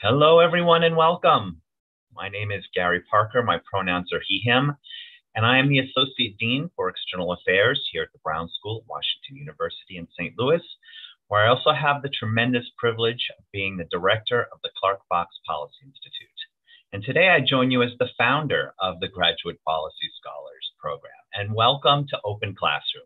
Hello, everyone, and welcome. My name is Gary Parker. My pronouns are he, him, and I am the Associate Dean for External Affairs here at the Brown School at Washington University in St. Louis, where I also have the tremendous privilege of being the director of the Clark Fox Policy Institute. And today I join you as the founder of the Graduate Policy Scholars Program. And welcome to Open Classroom.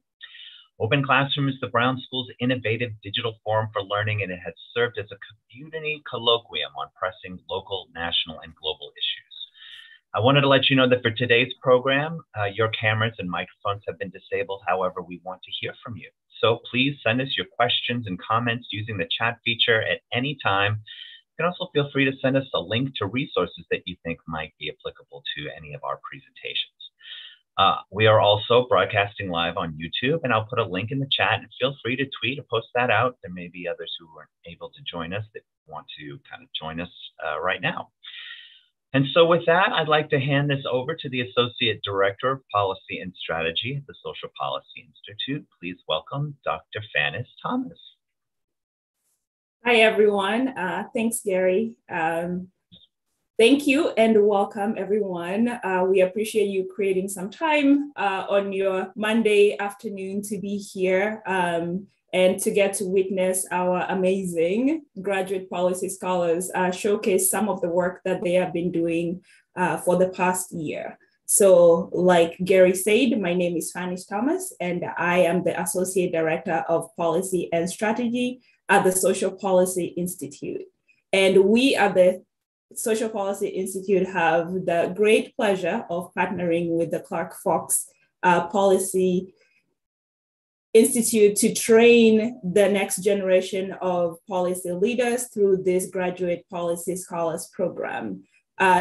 Open Classroom is the Brown School's innovative digital forum for learning, and it has served as a community colloquium on pressing local, national, and global issues. I wanted to let you know that for today's program, your cameras and microphones have been disabled. However, we want to hear from you. So please send us your questions and comments using the chat feature at any time. You can also feel free to send us a link to resources that you think might be applicable to any of our presentations. We are also broadcasting live on YouTube, and I'll put a link in the chat, and feel free to tweet or post that out. There may be others who weren't able to join us that want to kind of join us right now. And so with that, I'd like to hand this over to the Associate Director of Policy and Strategy at the Social Policy Institute. Please welcome Dr. Fannis Thomas. Hi, everyone. Thanks, Gary. Thank you and welcome, everyone. We appreciate you creating some time on your Monday afternoon to be here and to get to witness our amazing graduate policy scholars showcase some of the work that they have been doing for the past year. So like Gary said, my name is Fannis Thomas, and I am the Associate Director of Policy and Strategy at the Social Policy Institute. And we at the Social Policy Institute have the great pleasure of partnering with the Clark Fox Policy Institute to train the next generation of policy leaders through this Graduate Policy Scholars Program.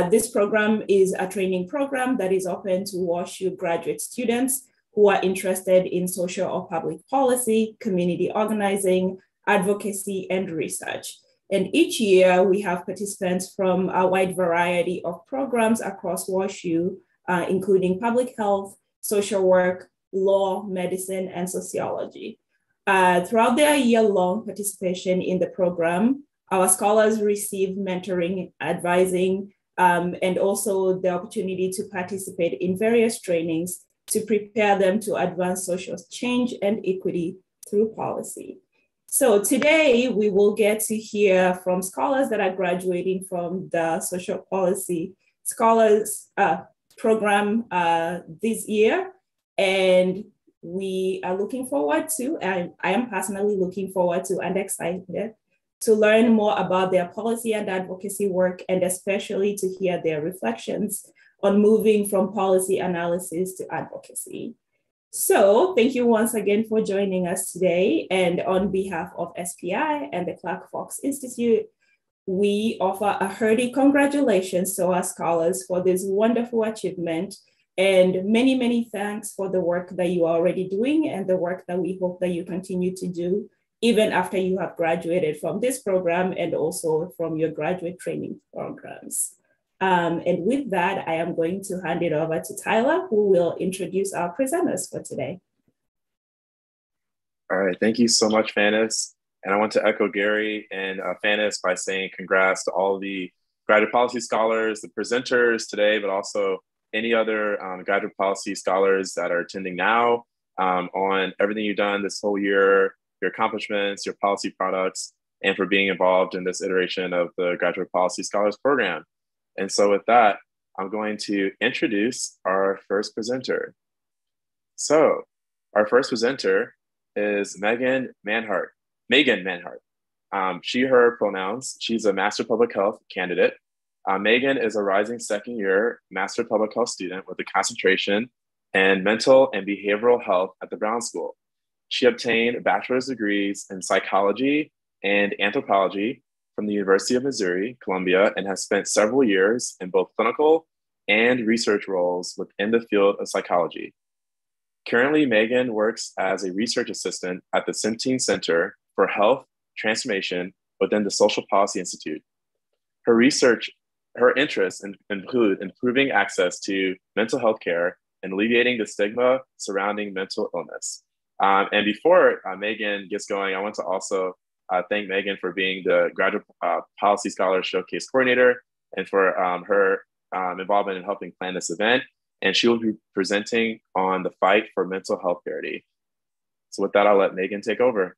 This program is a training program that is open to WashU graduate students who are interested in social or public policy, community organizing, advocacy, and research. And each year we have participants from a wide variety of programs across WashU, including public health, social work, law, medicine, and sociology. Throughout their year-long participation in the program, our scholars receive mentoring, advising, and also the opportunity to participate in various trainings to prepare them to advance social change and equity through policy. So today we will get to hear from scholars that are graduating from the Social Policy Scholars Program this year. And we are looking forward to, and I am personally looking forward to and excited to learn more about their policy and advocacy work, and especially to hear their reflections on moving from policy analysis to advocacy. So thank you once again for joining us today. And on behalf of SPI and the Clark Fox Institute, we offer a hearty congratulations to our scholars for this wonderful achievement, and many, many thanks for the work that you are already doing and the work that we hope that you continue to do even after you have graduated from this program and also from your graduate training programs. And with that, I am going to hand it over to Tyler, who will introduce our presenters for today. All right, thank you so much, Fannis. And I want to echo Gary and Fannis by saying congrats to all the graduate policy scholars, the presenters today, but also any other graduate policy scholars that are attending now on everything you've done this whole year, your accomplishments, your policy products, and for being involved in this iteration of the Graduate Policy Scholars Program. And so with that, I'm going to introduce our first presenter. So our first presenter is Megan Manhart. She, her pronouns. She's a Master Public Health candidate. Megan is a rising second year Master Public Health student with a concentration in mental and behavioral health at the Brown School. She obtained bachelor's degrees in psychology and anthropology from the University of Missouri, Columbia, and has spent several years in both clinical and research roles within the field of psychology. Currently, Megan works as a research assistant at the Centene Center for Health Transformation within the Social Policy Institute. Her interests include improving access to mental health care and alleviating the stigma surrounding mental illness. And before Megan gets going, I want to also thank Megan for being the Graduate Policy Scholar Showcase Coordinator and for her involvement in helping plan this event. And she will be presenting on the fight for mental health parity. So with that, I'll let Megan take over.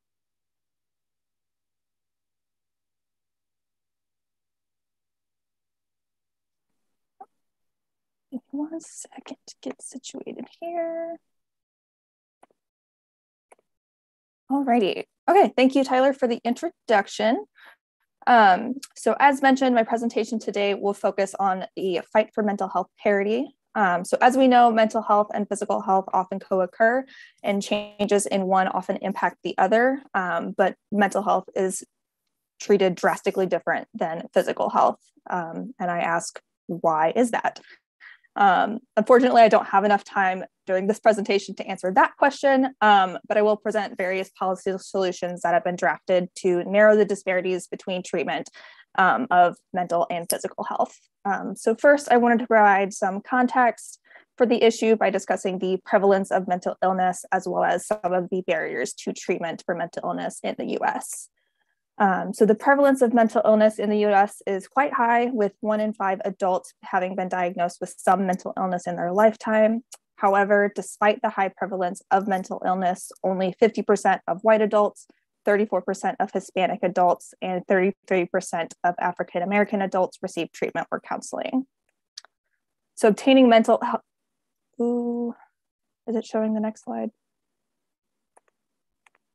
Give me 1 second to get situated here. Alrighty. Okay, thank you, Tyler, for the introduction. So as mentioned, my presentation today will focus on the fight for mental health parity. So as we know, mental health and physical health often co-occur, and changes in one often impact the other, but mental health is treated drastically different than physical health. And I ask, why is that? Unfortunately, I don't have enough time during this presentation to answer that question, but I will present various policy solutions that have been drafted to narrow the disparities between treatment of mental and physical health. So first, I wanted to provide some context for the issue by discussing the prevalence of mental illness, as well as some of the barriers to treatment for mental illness in the US. So the prevalence of mental illness in the US is quite high, with 1 in 5 adults having been diagnosed with some mental illness in their lifetime. However, despite the high prevalence of mental illness, only 50% of white adults, 34% of Hispanic adults, and 33% of African American adults receive treatment or counseling. So obtaining mental health, is it showing the next slide?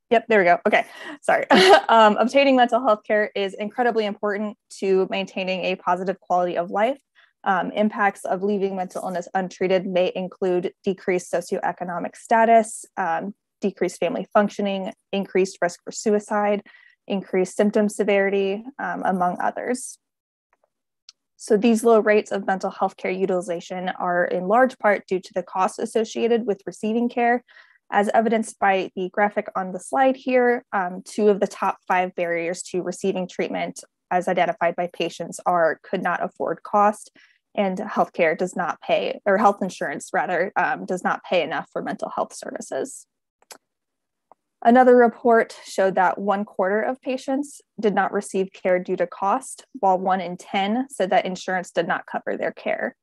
Yep, there we go. Okay, sorry. Obtaining mental health care is incredibly important to maintaining a positive quality of life. Impacts of leaving mental illness untreated may include decreased socioeconomic status, decreased family functioning, increased risk for suicide, increased symptom severity, among others. So these low rates of mental health care utilization are in large part due to the costs associated with receiving care. As evidenced by the graphic on the slide here, 2 of the top 5 barriers to receiving treatment as identified by patients are could not afford cost, and healthcare does not pay, or health insurance rather, does not pay enough for mental health services. Another report showed that 1/4 of patients did not receive care due to cost, while 1 in 10 said that insurance did not cover their care.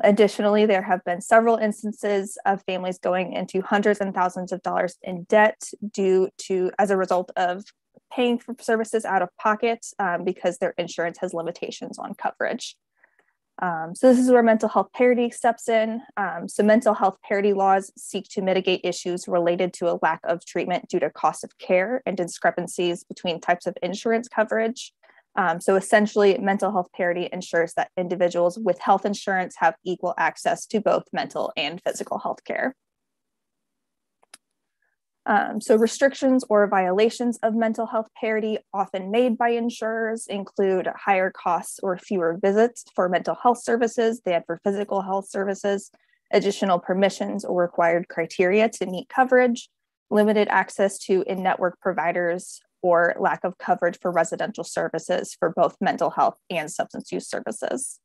Additionally, there have been several instances of families going into hundreds and thousands of dollars in debt as a result of paying for services out of pocket because their insurance has limitations on coverage. So this is where mental health parity steps in. So mental health parity laws seek to mitigate issues related to a lack of treatment due to cost of care and discrepancies between types of insurance coverage. So essentially, mental health parity ensures that individuals with health insurance have equal access to both mental and physical health care. So restrictions or violations of mental health parity often made by insurers include higher costs or fewer visits for mental health services than for physical health services, additional permissions or required criteria to meet coverage, limited access to in-network providers, or lack of coverage for residential services for both mental health and substance use services.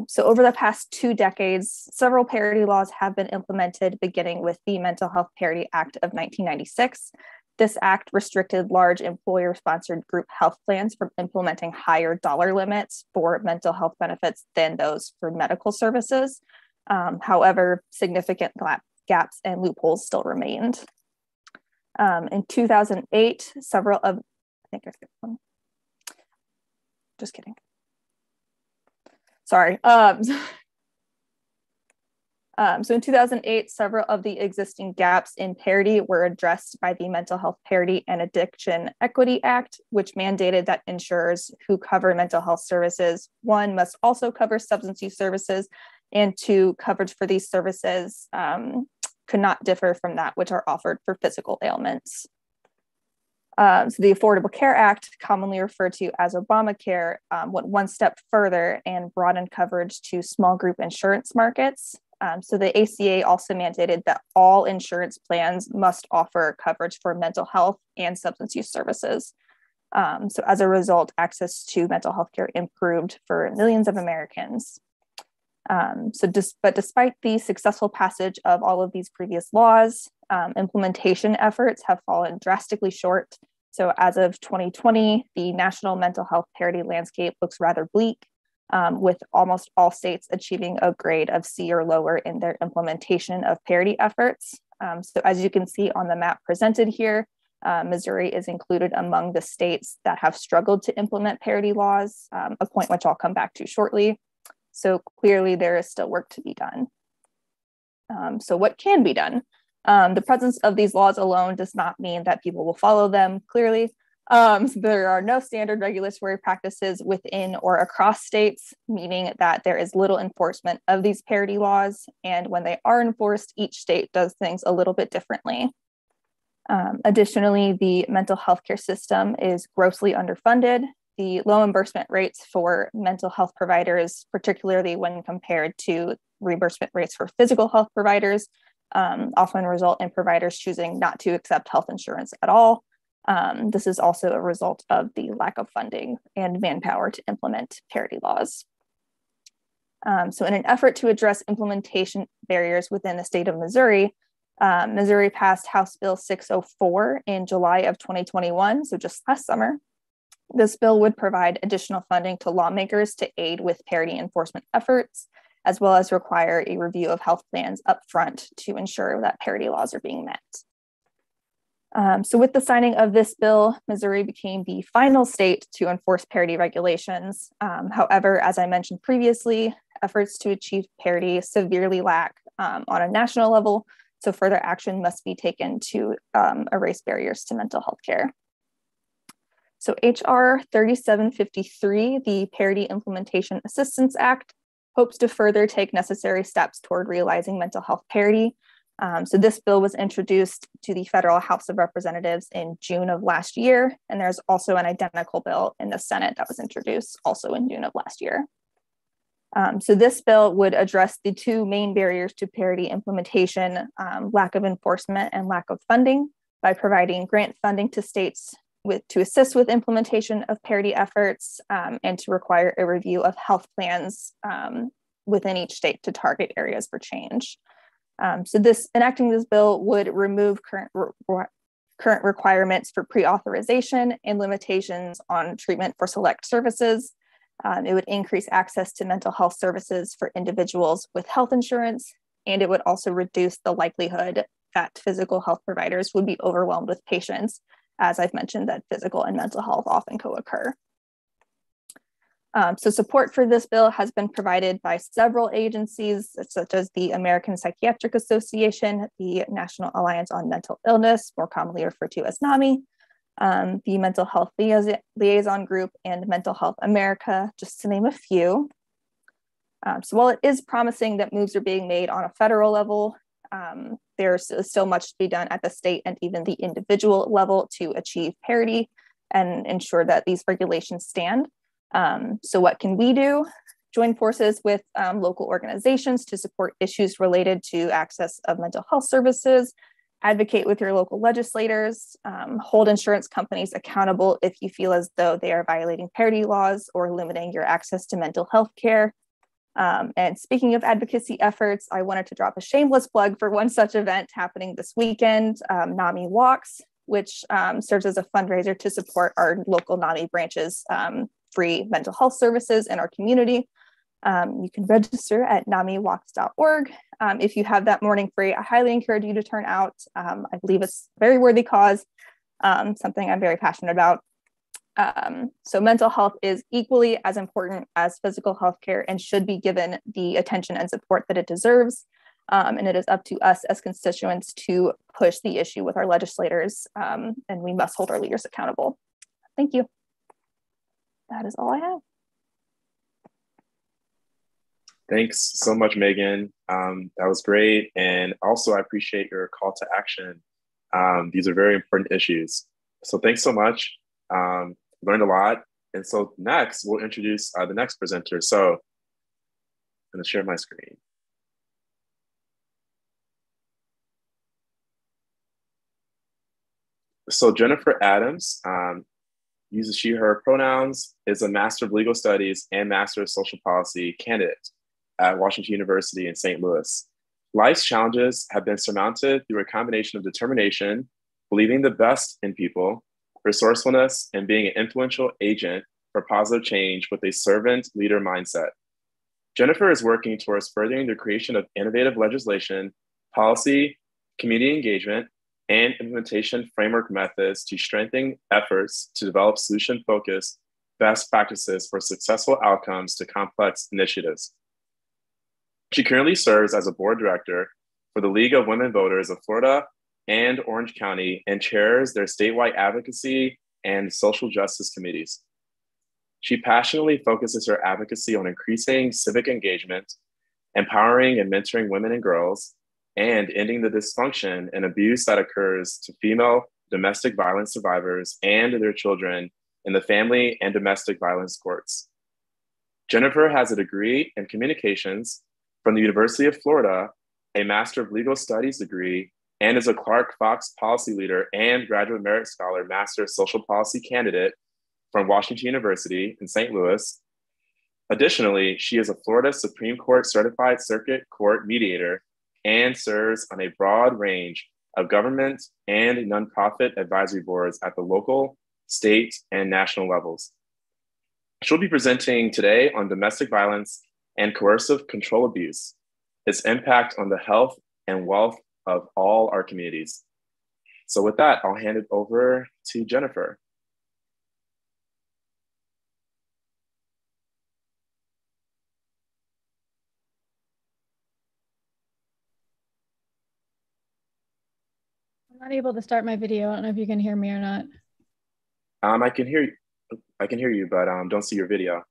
So over the past 2 decades, several parity laws have been implemented, beginning with the Mental Health Parity Act of 1996. This act restricted large employer-sponsored group health plans from implementing higher dollar limits for mental health benefits than those for medical services. However, significant gaps and loopholes still remained. In 2008, several of, I think I skipped one. Just kidding. Sorry. So in 2008, several of the existing gaps in parity were addressed by the Mental Health Parity and Addiction Equity Act, which mandated that insurers who cover mental health services, 1, must also cover substance use services, and 2, coverage for these services could not differ from that which are offered for physical ailments. So the Affordable Care Act, commonly referred to as Obamacare, went one step further and broadened coverage to small group insurance markets. So the ACA also mandated that all insurance plans must offer coverage for mental health and substance use services. So as a result, access to mental health care improved for millions of Americans. But despite the successful passage of all of these previous laws, implementation efforts have fallen drastically short. So as of 2020, the national mental health parity landscape looks rather bleak, with almost all states achieving a grade of C or lower in their implementation of parity efforts. So as you can see on the map presented here, Missouri is included among the states that have struggled to implement parity laws, a point which I'll come back to shortly. So clearly there is still work to be done. So what can be done? The presence of these laws alone does not mean that people will follow them, clearly. There are no standard regulatory practices within or across states, meaning that there is little enforcement of these parity laws. And when they are enforced, each state does things a little bit differently. Additionally, the mental health care system is grossly underfunded. The low reimbursement rates for mental health providers, particularly when compared to reimbursement rates for physical health providers, often result in providers choosing not to accept health insurance at all. This is also a result of the lack of funding and manpower to implement parity laws. So in an effort to address implementation barriers within the state of Missouri, Missouri passed House Bill 604 in July of 2021, so just last summer. This bill would provide additional funding to lawmakers to aid with parity enforcement efforts, as well as require a review of health plans upfront to ensure that parity laws are being met. So with the signing of this bill, Missouri became the final state to enforce parity regulations. However, as I mentioned previously, efforts to achieve parity severely lack on a national level, so further action must be taken to erase barriers to mental health care. So HR 3753, the Parity Implementation Assistance Act, hopes to further take necessary steps toward realizing mental health parity. So this bill was introduced to the Federal House of Representatives in June of last year, and there's also an identical bill in the Senate that was introduced also in June of last year. So this bill would address the two main barriers to parity implementation, lack of enforcement and lack of funding, by providing grant funding to states to assist with implementation of parity efforts, and to require a review of health plans within each state to target areas for change. So enacting this bill would remove current requirements for pre-authorization and limitations on treatment for select services. It would increase access to mental health services for individuals with health insurance, and it would also reduce the likelihood that physical health providers would be overwhelmed with patients, as I've mentioned that physical and mental health often co-occur. So support for this bill has been provided by several agencies, such as the American Psychiatric Association, the National Alliance on Mental Illness, more commonly referred to as NAMI, the Mental Health Liaison Group, and Mental Health America, just to name a few. So while it is promising that moves are being made on a federal level, there's still much to be done at the state and even the individual level to achieve parity and ensure that these regulations stand. So what can we do? Join forces with local organizations to support issues related to access of mental health services, advocate with your local legislators, hold insurance companies accountable if you feel as though they are violating parity laws or limiting your access to mental health care. And speaking of advocacy efforts, I wanted to drop a shameless plug for one such event happening this weekend, NAMI Walks, which serves as a fundraiser to support our local NAMI branches free mental health services in our community. You can register at namiwalks.org. If you have that morning free, I highly encourage you to turn out. I believe it's a very worthy cause, something I'm very passionate about. So mental health is equally as important as physical health care and should be given the attention and support that it deserves. And it is up to us as constituents to push the issue with our legislators, and we must hold our leaders accountable. Thank you. That is all I have. Thanks so much, Megan. That was great. And also, I appreciate your call to action. These are very important issues. So thanks so much. Learned a lot. And so next, we'll introduce the next presenter. So I'm going to share my screen. So Jennifer Adams uses she, her pronouns, is a Master of Legal Studies and Master of Social Policy candidate at Washington University in St. Louis. Life's challenges have been surmounted through a combination of determination, believing the best in people, resourcefulness, and being an influential agent for positive change with a servant leader mindset. Jennifer is working towards furthering the creation of innovative legislation, policy, community engagement, and implementation framework methods to strengthen efforts to develop solution-focused best practices for successful outcomes to complex initiatives. She currently serves as a board director for the League of Women Voters of Florida and Orange County and chairs their statewide advocacy and social justice committees. She passionately focuses her advocacy on increasing civic engagement, empowering and mentoring women and girls, and ending the dysfunction and abuse that occurs to female domestic violence survivors and their children in the family and domestic violence courts. Jennifer has a degree in communications from the University of Florida, a Master of Legal Studies degree, and is a Clark Fox Policy Leader and Graduate Merit Scholar Master Social Policy candidate from Washington University in St. Louis. Additionally, she is a Florida Supreme Court Certified Circuit Court Mediator and serves on a broad range of government and nonprofit advisory boards at the local, state, and national levels. She'll be presenting today on domestic violence and coercive control abuse, its impact on the health and wealth of all our communities. So with that, I'll hand it over to Jennifer. I'm not able to start my video. I don't know if you can hear me or not. I can hear you, but don't see your video.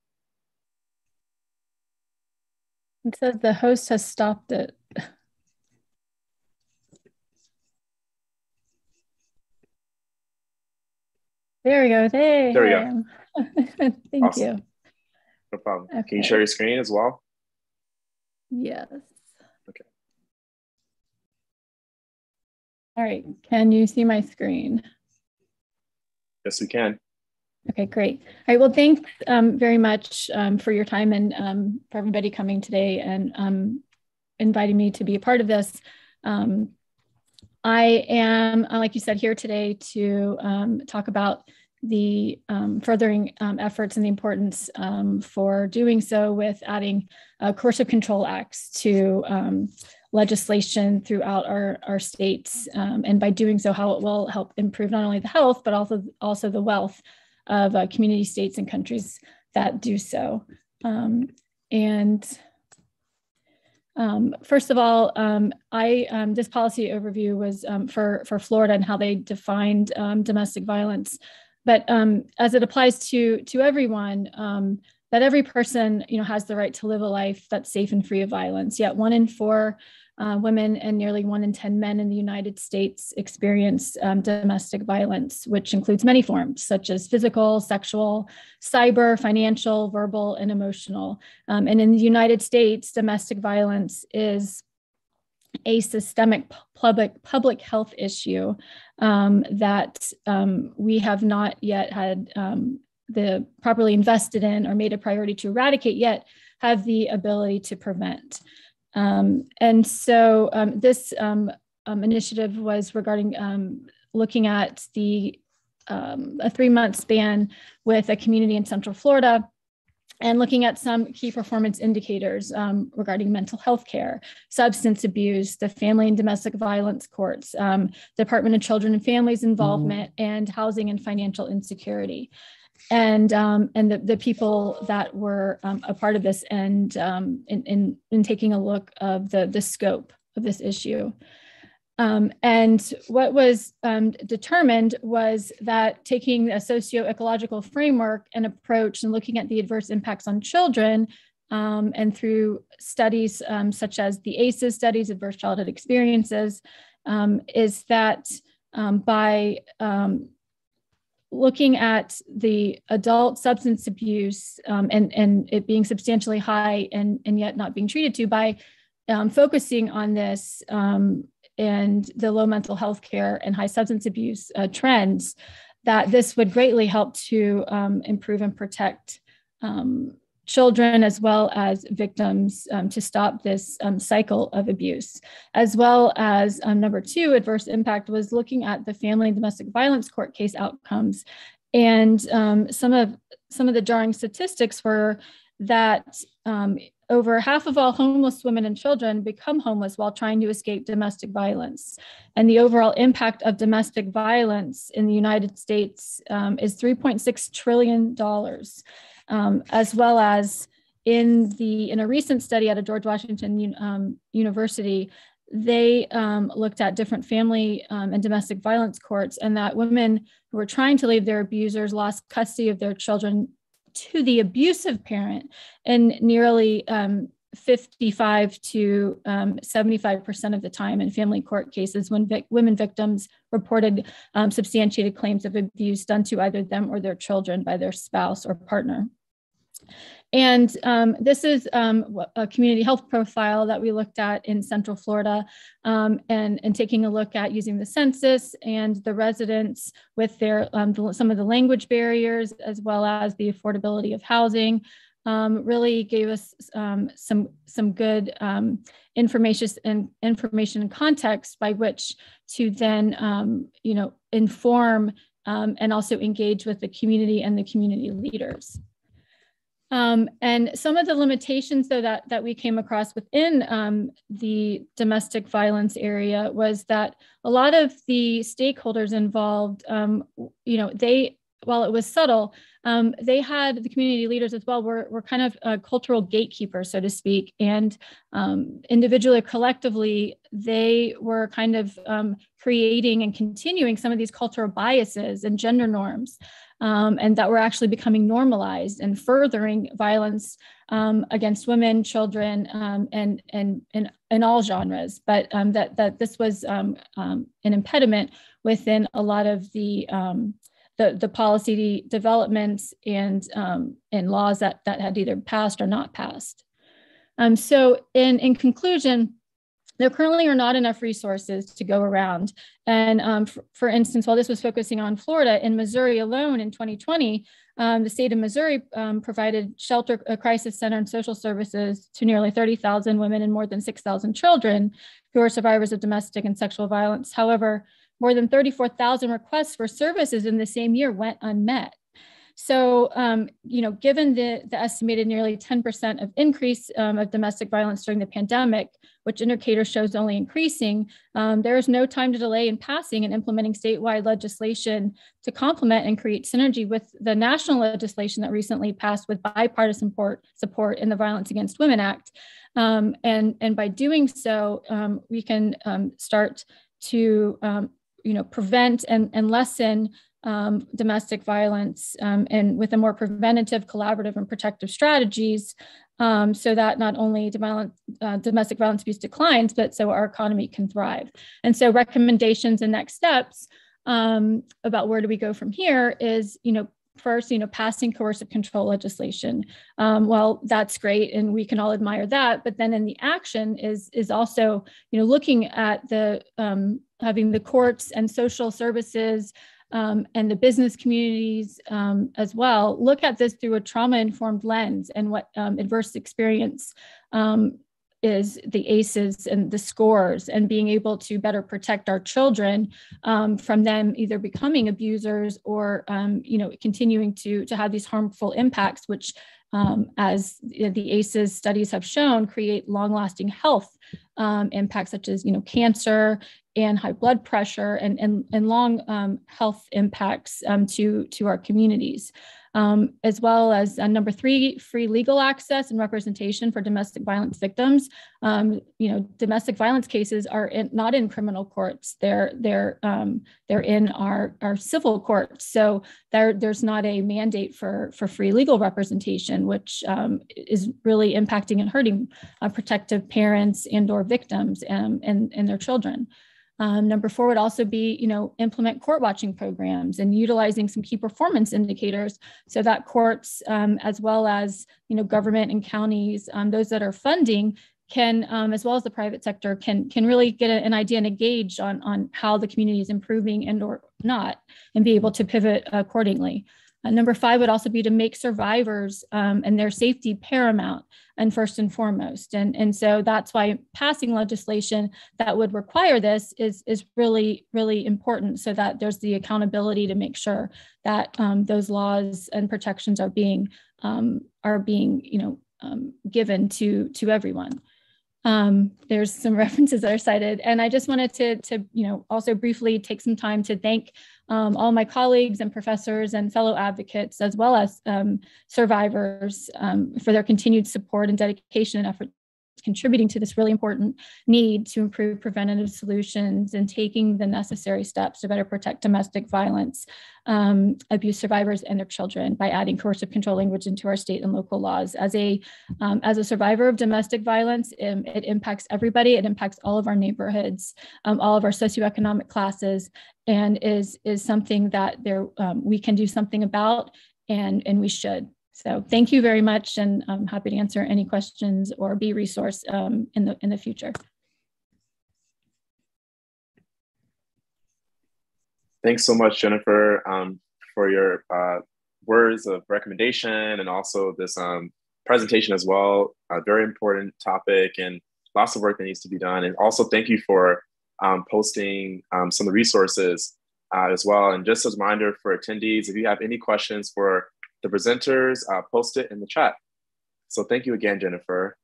It says the host has stopped it. There we go. There we go. Thank awesome. you. No problem. Okay. Can you share your screen as well? Yes. Okay. All right. Can you see my screen? Yes, we can. Okay, great. All right. Well, thanks very much for your time and for everybody coming today and inviting me to be a part of this. I am, like you said, here today to talk about the furthering efforts and the importance for doing so with adding coercive control acts to legislation throughout our states, and by doing so, how it will help improve not only the health, but also the wealth of community states and countries that do so. First of all, this policy overview was for Florida and how they defined domestic violence. But as it applies to everyone, that every person has the right to live a life that's safe and free of violence. Yet 1 in 4 women and nearly 1 in 10 men in the United States experience domestic violence, which includes many forms such as physical, sexual, cyber, financial, verbal, and emotional. And in the United States, domestic violence is a systemic public health issue that we have not yet had the properly invested in or made a priority to eradicate, yet have the ability to prevent. And so this initiative was regarding looking at a 3-month span with a community in Central Florida and looking at some key performance indicators regarding mental health care, substance abuse, the family and domestic violence courts, Department of Children and Families involvement, and housing and financial insecurity. And the people that were a part of this and in taking a look of the scope of this issue. And what was determined was that taking a socio-ecological framework and approach and looking at the adverse impacts on children and through studies such as the ACEs studies, adverse childhood experiences, is that by looking at the adult substance abuse and it being substantially high and yet not being treated to, by focusing on this and the low mental health care and high substance abuse trends, that this would greatly help to improve and protect children as well as victims to stop this cycle of abuse. As well as number two, adverse impact was looking at the family and domestic violence court case outcomes. And some of the jarring statistics were that over half of all homeless women and children become homeless while trying to escape domestic violence. And the overall impact of domestic violence in the United States is $3.6 trillion. As well as in a recent study out of George Washington University, they looked at different family and domestic violence courts, and that women who were trying to leave their abusers lost custody of their children to the abusive parent, and nearly 55 to 75% of the time in family court cases when women victims reported substantiated claims of abuse done to either them or their children by their spouse or partner. And this is a community health profile that we looked at in Central Florida, and taking a look at using the census and the residents with their some of the language barriers, as well as the affordability of housing, really gave us some good information and context by which to then inform and also engage with the community and the community leaders. And some of the limitations, though, that we came across within the domestic violence area was that a lot of the stakeholders involved, while it was subtle, they had the community leaders as well were kind of cultural gatekeepers, so to speak, and individually or collectively, they were kind of creating and continuing some of these cultural biases and gender norms. And that were actually becoming normalized and furthering violence against women, children, and in all genres. But that this was an impediment within a lot of the policy developments and laws that had either passed or not passed. So in conclusion, there currently are not enough resources to go around. And for instance, while this was focusing on Florida, in Missouri alone in 2020, the state of Missouri provided shelter, crisis center, and social services to nearly 30,000 women and more than 6,000 children who are survivors of domestic and sexual violence. However, more than 34,000 requests for services in the same year went unmet. So, given the estimated nearly 10% of increase of domestic violence during the pandemic, which indicator shows only increasing, there is no time to delay in passing and implementing statewide legislation to complement and create synergy with the national legislation that recently passed with bipartisan support in the Violence Against Women Act. And by doing so, we can start to prevent and lessen domestic violence and with a more preventative, collaborative, and protective strategies, so that not only domestic violence abuse declines, but so our economy can thrive. And so recommendations and next steps about where do we go from here is, first, passing coercive control legislation. Well, that's great, and we can all admire that. But then in the action is also, looking at the having the courts and social services and the business communities as well look at this through a trauma-informed lens and what adverse experience is the ACEs and the scores, and being able to better protect our children from them either becoming abusers or continuing to have these harmful impacts, which as the ACEs studies have shown, create long-lasting health impacts such as cancer and high blood pressure and long health impacts to our communities. As well as number 3, free legal access and representation for domestic violence victims. Domestic violence cases are not in criminal courts; they're in our civil courts. So there's not a mandate for free legal representation, which is really impacting and hurting protective parents and/or victims and their children. Number 4 would also be, implement court watching programs and utilizing some key performance indicators so that courts, as well as, government and counties, those that are funding can, as well as the private sector, can really get an idea and a gauge on how the community is improving and or not, and be able to pivot accordingly. Number 5 would also be to make survivors and their safety paramount and first and foremost. And so that's why passing legislation that would require this is really, really important, so that there's the accountability to make sure that those laws and protections are being given to everyone. There's some references that are cited, and I just wanted to also briefly take some time to thank all my colleagues and professors and fellow advocates, as well as survivors, for their continued support and dedication and effort contributing to this really important need to improve preventative solutions and taking the necessary steps to better protect domestic violence abuse survivors and their children by adding coercive control language into our state and local laws. As a survivor of domestic violence, it impacts everybody. It impacts all of our neighborhoods, all of our socioeconomic classes, and is something that we can do something about, and we should. So thank you very much, and I'm happy to answer any questions or be a resource in the future. Thanks so much, Jennifer, for your words of recommendation and also this presentation as well. A very important topic and lots of work that needs to be done. And also thank you for posting some of the resources as well. And just as a reminder for attendees, if you have any questions for the presenters, post it in the chat. So thank you again, Jennifer.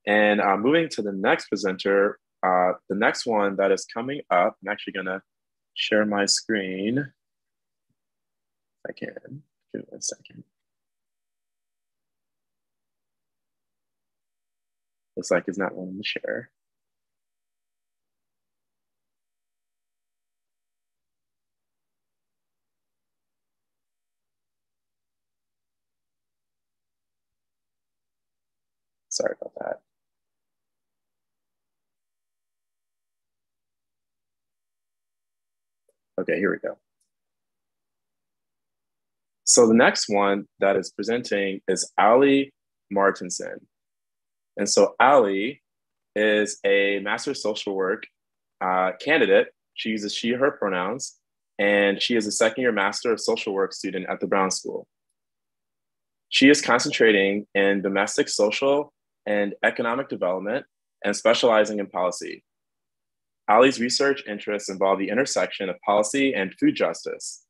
And moving to the next presenter, the next one that is coming up, I'm actually gonna share my screen. If I can, give it a second. Looks like it's not wanting to share. Sorry about that. Okay, here we go. So the next one that is presenting is Ali Martinson. And so Ali is a Master of Social Work candidate. She uses she, her pronouns, and she is a second-year Master of Social Work student at the Brown School. She is concentrating in domestic, social, and economic development and specializing in policy. Ali's research interests involve the intersection of policy and food justice.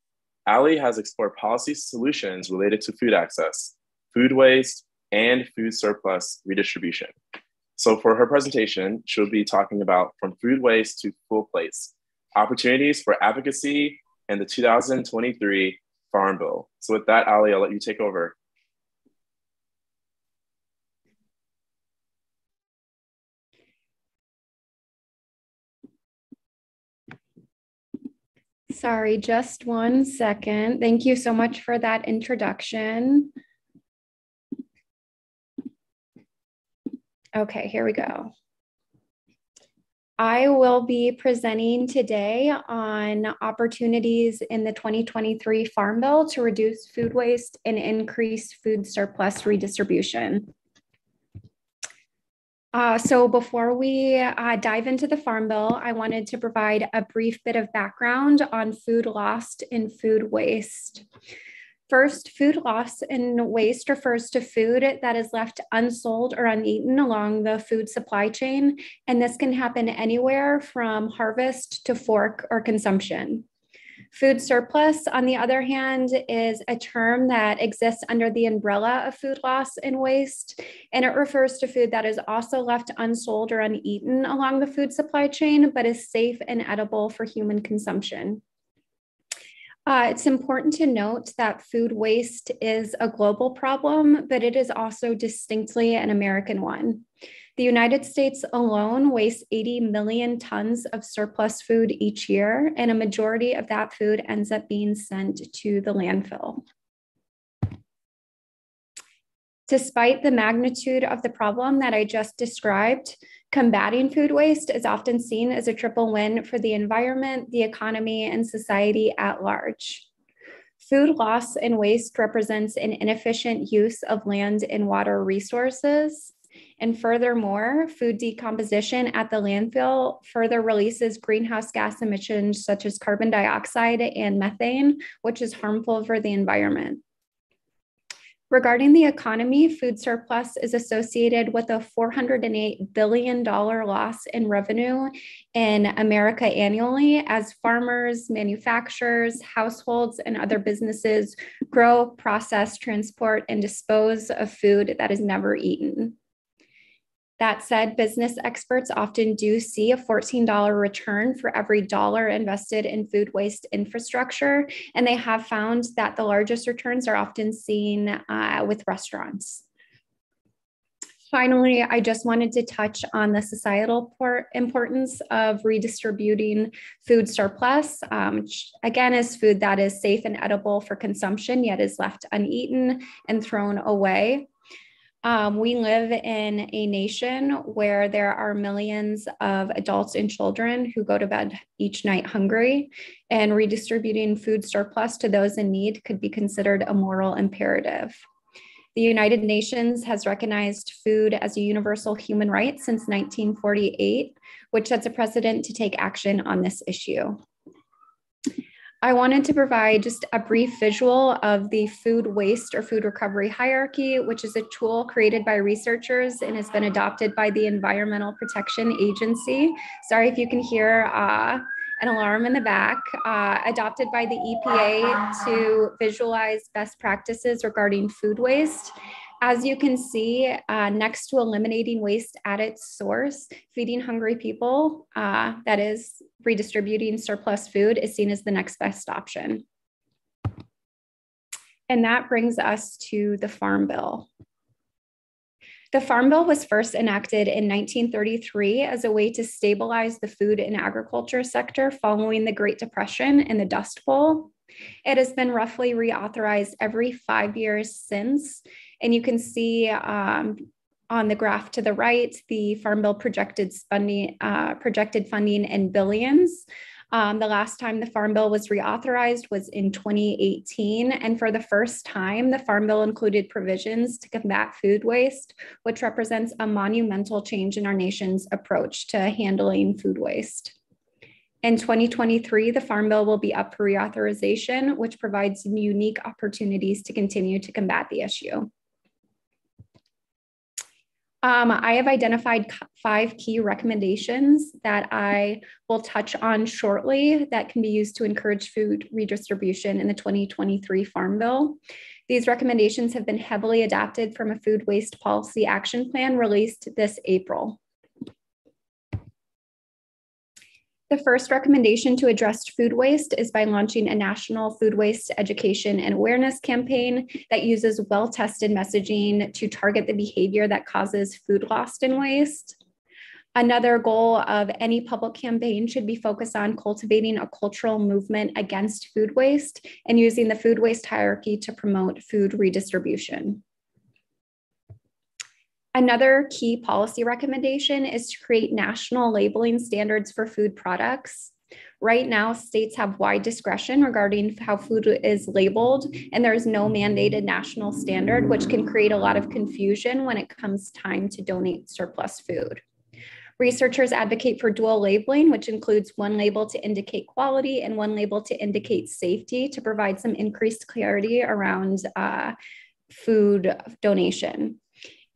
Ali has explored policy solutions related to food access, food waste, and food surplus redistribution. So for her presentation, she'll be talking about from food waste to full plates, opportunities for advocacy and the 2023 Farm Bill. So with that, Ali, I'll let you take over. Sorry, just 1 second. Thank you so much for that introduction. Okay, here we go. I will be presenting today on opportunities in the 2023 Farm Bill to reduce food waste and increase food surplus redistribution. So before we dive into the Farm Bill, I wanted to provide a brief bit of background on food loss and food waste. First, food loss and waste refers to food that is left unsold or uneaten along the food supply chain, and this can happen anywhere from harvest to fork or consumption. Food surplus, on the other hand, is a term that exists under the umbrella of food loss and waste, and it refers to food that is also left unsold or uneaten along the food supply chain, but is safe and edible for human consumption. It's important to note that food waste is a global problem, but it is also distinctly an American one. The United States alone wastes 80 million tons of surplus food each year, and a majority of that food ends up being sent to the landfill. Despite the magnitude of the problem that I just described, combating food waste is often seen as a triple win for the environment, the economy, and society at large. Food loss and waste represents an inefficient use of land and water resources. And furthermore, food decomposition at the landfill further releases greenhouse gas emissions such as carbon dioxide and methane, which is harmful for the environment. Regarding the economy, food surplus is associated with a $408 billion loss in revenue in America annually as farmers, manufacturers, households, and other businesses grow, process, transport, and dispose of food that is never eaten. That said, business experts often do see a $14 return for every dollar invested in food waste infrastructure, and they have found that the largest returns are often seen with restaurants. Finally, I just wanted to touch on the societal importance of redistributing food surplus, which again is food that is safe and edible for consumption, yet is left uneaten and thrown away. We live in a nation where there are millions of adults and children who go to bed each night hungry, and redistributing food surplus to those in need could be considered a moral imperative. The United Nations has recognized food as a universal human right since 1948, which sets a precedent to take action on this issue. I wanted to provide just a brief visual of the food waste or food recovery hierarchy, which is a tool created by researchers and has been adopted by the Environmental Protection Agency. Sorry if you can hear an alarm in the back, adopted by the EPA to visualize best practices regarding food waste. As you can see, next to eliminating waste at its source, feeding hungry people, that is redistributing surplus food, is seen as the next best option. And that brings us to the Farm Bill. The Farm Bill was first enacted in 1933 as a way to stabilize the food and agriculture sector following the Great Depression and the Dust Bowl. It has been roughly reauthorized every 5 years since. And you can see on the graph to the right, the Farm Bill projected funding in billions. The last time the Farm Bill was reauthorized was in 2018. And for the first time, the Farm Bill included provisions to combat food waste, which represents a monumental change in our nation's approach to handling food waste. In 2023, the Farm Bill will be up for reauthorization, which provides unique opportunities to continue to combat the issue. I have identified 5 key recommendations that I will touch on shortly that can be used to encourage food redistribution in the 2023 Farm Bill. These recommendations have been heavily adapted from a food waste policy action plan released this April. The first recommendation to address food waste is by launching a national food waste education and awareness campaign that uses well-tested messaging to target the behavior that causes food loss and waste. Another goal of any public campaign should be focused on cultivating a cultural movement against food waste and using the food waste hierarchy to promote food redistribution. Another key policy recommendation is to create national labeling standards for food products. Right now, states have wide discretion regarding how food is labeled, and there is no mandated national standard, which can create a lot of confusion when it comes time to donate surplus food. Researchers advocate for dual labeling, which includes one label to indicate quality and one label to indicate safety to provide some increased clarity around food donation.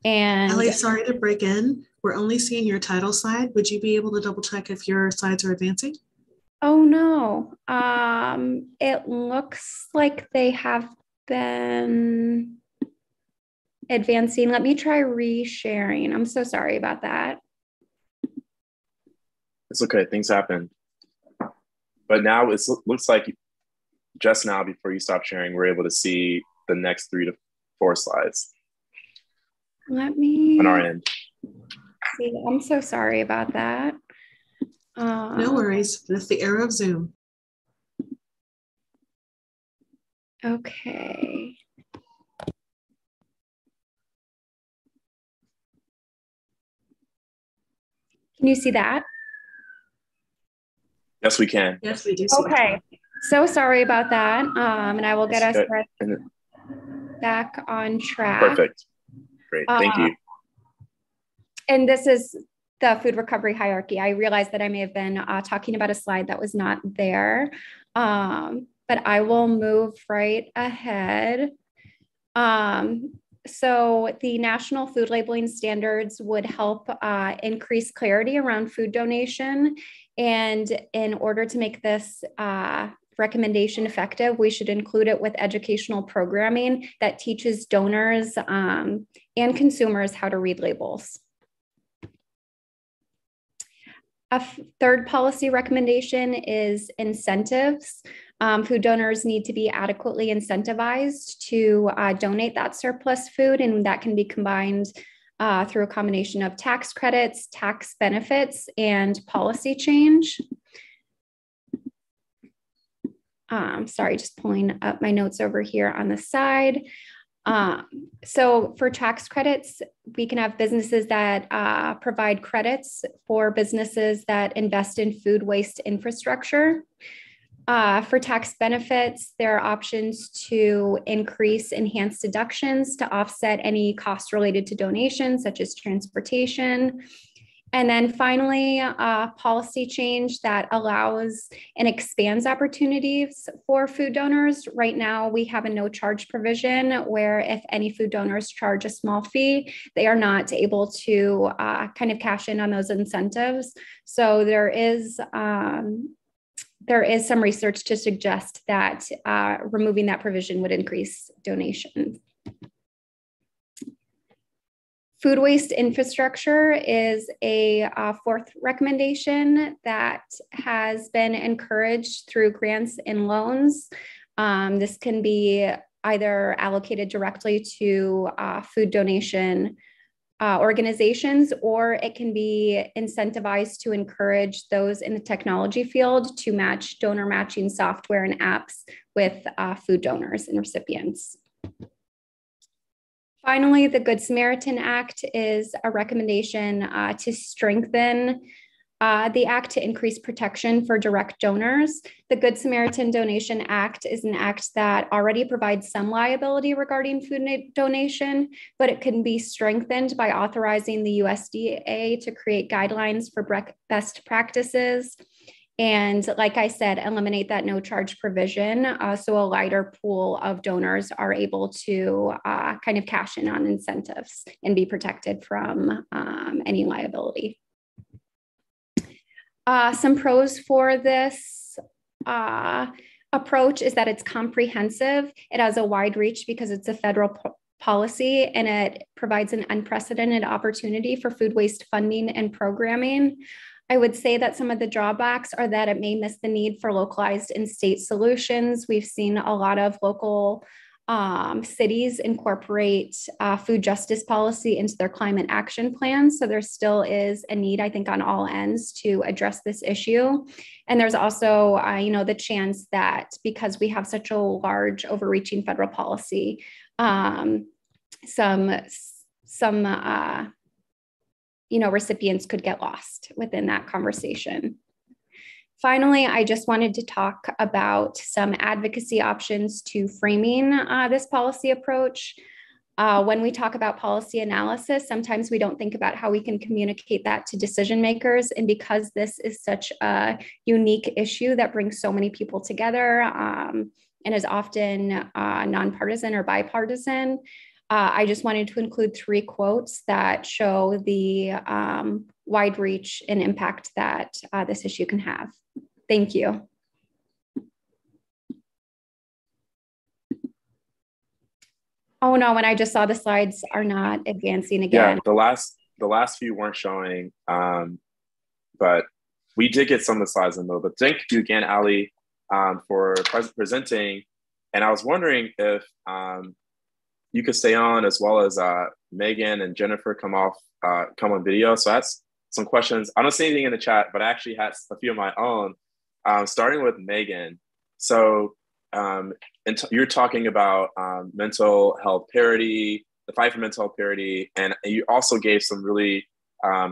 And Ellie, sorry to break in. We're only seeing your title slide. Would you be able to double check if your slides are advancing? Oh no, it looks like they have been advancing. Let me try resharing. I'm so sorry about that. It's okay, things happen. But now it looks like just now before you stop sharing, we're able to see the next 3 to 4 slides. Let me on our end. See, I'm so sorry about that. No worries. That's the era of Zoom. Okay. Can you see that? Yes, we can. Yes, we do see Okay. So sorry about that. And I will get us Okay. back on track. Perfect. Great. Thank you. and this is the food recovery hierarchy. I realized that I may have been talking about a slide that was not there, but I will move right ahead. So the national food labeling standards would help increase clarity around food donation. And in order to make this recommendation effective, we should include it with educational programming that teaches donors and consumers how to read labels. A third policy recommendation is incentives. Food donors need to be adequately incentivized to donate that surplus food, and that can be combined through a combination of tax credits, tax benefits, and policy change. Sorry, just pulling up my notes over here on the side. So for tax credits, we can have businesses that provide credits for businesses that invest in food waste infrastructure. For tax benefits, there are options to increase enhanced deductions to offset any costs related to donations, such as transportation. And then finally, policy change that allows and expands opportunities for food donors. Right now, we have a no charge provision where if any food donors charge a small fee, they are not able to kind of cash in on those incentives. So there is some research to suggest that removing that provision would increase donations. Food waste infrastructure is a fourth recommendation that has been encouraged through grants and loans. This can be either allocated directly to food donation organizations, or it can be incentivized to encourage those in the technology field to match donor matching software and apps with food donors and recipients. Finally, the Good Samaritan Act is a recommendation to strengthen the act to increase protection for direct donors. The Good Samaritan Donation Act is an act that already provides some liability regarding food donation, but it can be strengthened by authorizing the USDA to create guidelines for best practices. And like I said, eliminate that no charge provision so a lighter pool of donors are able to kind of cash in on incentives and be protected from any liability. Some pros for this approach is that it's comprehensive. It has a wide reach because it's a federal policy, and it provides an unprecedented opportunity for food waste funding and programming. I would say that some of the drawbacks are that it may miss the need for localized and state solutions. We've seen a lot of local cities incorporate food justice policy into their climate action plans. So there still is a need, I think, on all ends to address this issue. And there's also, the chance that because we have such a large overreaching federal policy, some recipients could get lost within that conversation. Finally, I just wanted to talk about some advocacy options to framing this policy approach. When we talk about policy analysis, sometimes we don't think about how we can communicate that to decision makers. And because this is such a unique issue that brings so many people together and is often nonpartisan or bipartisan, I just wanted to include 3 quotes that show the wide reach and impact that this issue can have. Thank you. Oh no, and I just saw the slides are not advancing again. Yeah, the last few weren't showing, but we did get some of the slides in though. But thank you again, Ali, for presenting. And I was wondering if you could stay on, as well as Megan and Jennifer come on video. So that's some questions. I don't see anything in the chat, but I actually had a few of my own, starting with Megan. So you're talking about mental health parity, the fight for mental health parity, and you also gave some really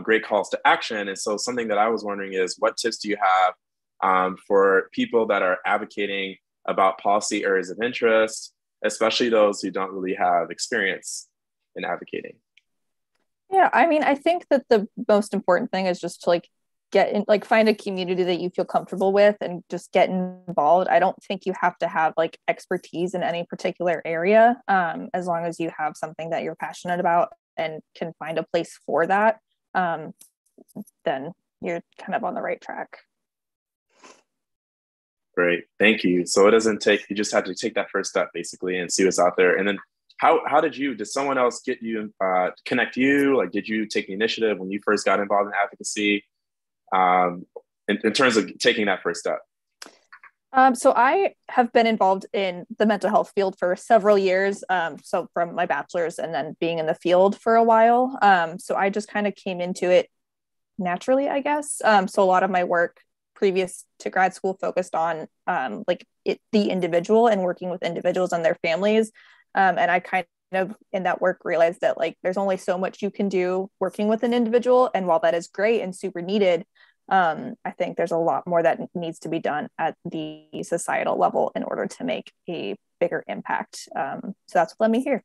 great calls to action. And so something that I was wondering is, what tips do you have for people that are advocating about policy areas of interest, especially those who don't really have experience in advocating? Yeah, I mean, I think that the most important thing is just to like get in, like find a community that you feel comfortable with and just get involved. I don't think you have to have like expertise in any particular area, as long as you have something that you're passionate about and can find a place for that, um, then you're kind of on the right track. Great, thank you. So it doesn't take, you just have to take that first step basically and see what's out there. And then how did someone else get you, connect you? Like, did you take the initiative when you first got involved in advocacy, in terms of taking that first step? So I have been involved in the mental health field for several years. So from my bachelor's and then being in the field for a while. So I just kind of came into it naturally, I guess. So a lot of my work previous to grad school focused on the individual and working with individuals and their families. And I kind of in that work realized that like there's only so much you can do working with an individual. And while that is great and super needed, I think there's a lot more that needs to be done at the societal level in order to make a bigger impact. So that's what led me here.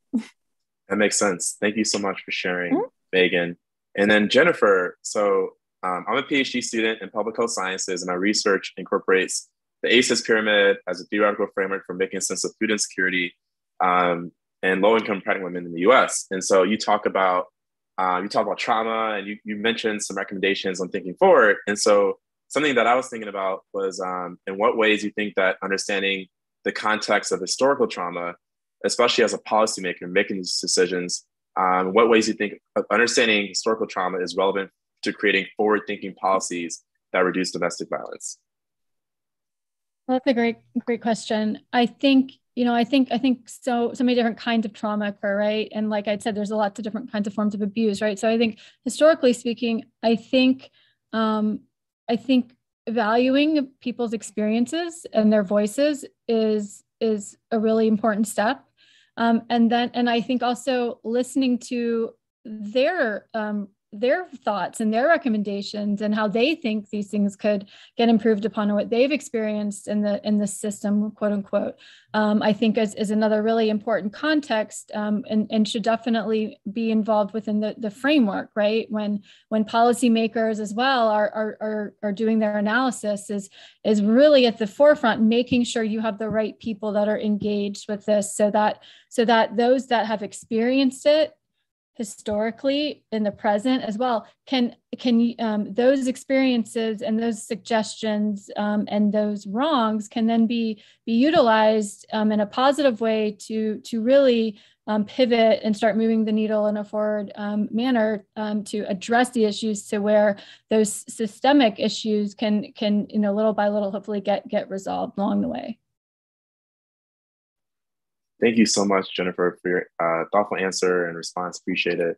That makes sense. Thank you so much for sharing, Megan. And then Jennifer, so I'm a PhD student in public health sciences, and my research incorporates the ACEs pyramid as a theoretical framework for making sense of food insecurity and low-income pregnant women in the US. And so you talk about trauma, and you mentioned some recommendations on thinking forward. And so something that I was thinking about was in what ways you think that understanding the context of historical trauma, especially as a policymaker making these decisions, what ways you think understanding historical trauma is relevant to creating forward-thinking policies that reduce domestic violence? Well, that's a great question. I think so many different kinds of trauma occur, right? And like I said, there's a lot of different kinds of forms of abuse, right? So I think historically speaking, I think valuing people's experiences and their voices is a really important step. And I think also listening to their thoughts and their recommendations and how they think these things could get improved upon or what they've experienced in the system, quote unquote, I think is another really important context, and should definitely be involved within the framework, right? When policymakers as well are doing their analysis is really at the forefront, making sure you have the right people that are engaged with this so that those that have experienced it historically in the present as well can those experiences and those suggestions and those wrongs can then be utilized in a positive way to really pivot and start moving the needle in a forward manner to address the issues to where those systemic issues can little by little hopefully get resolved along the way. Thank you so much, Jennifer, for your thoughtful answer and response. Appreciate it.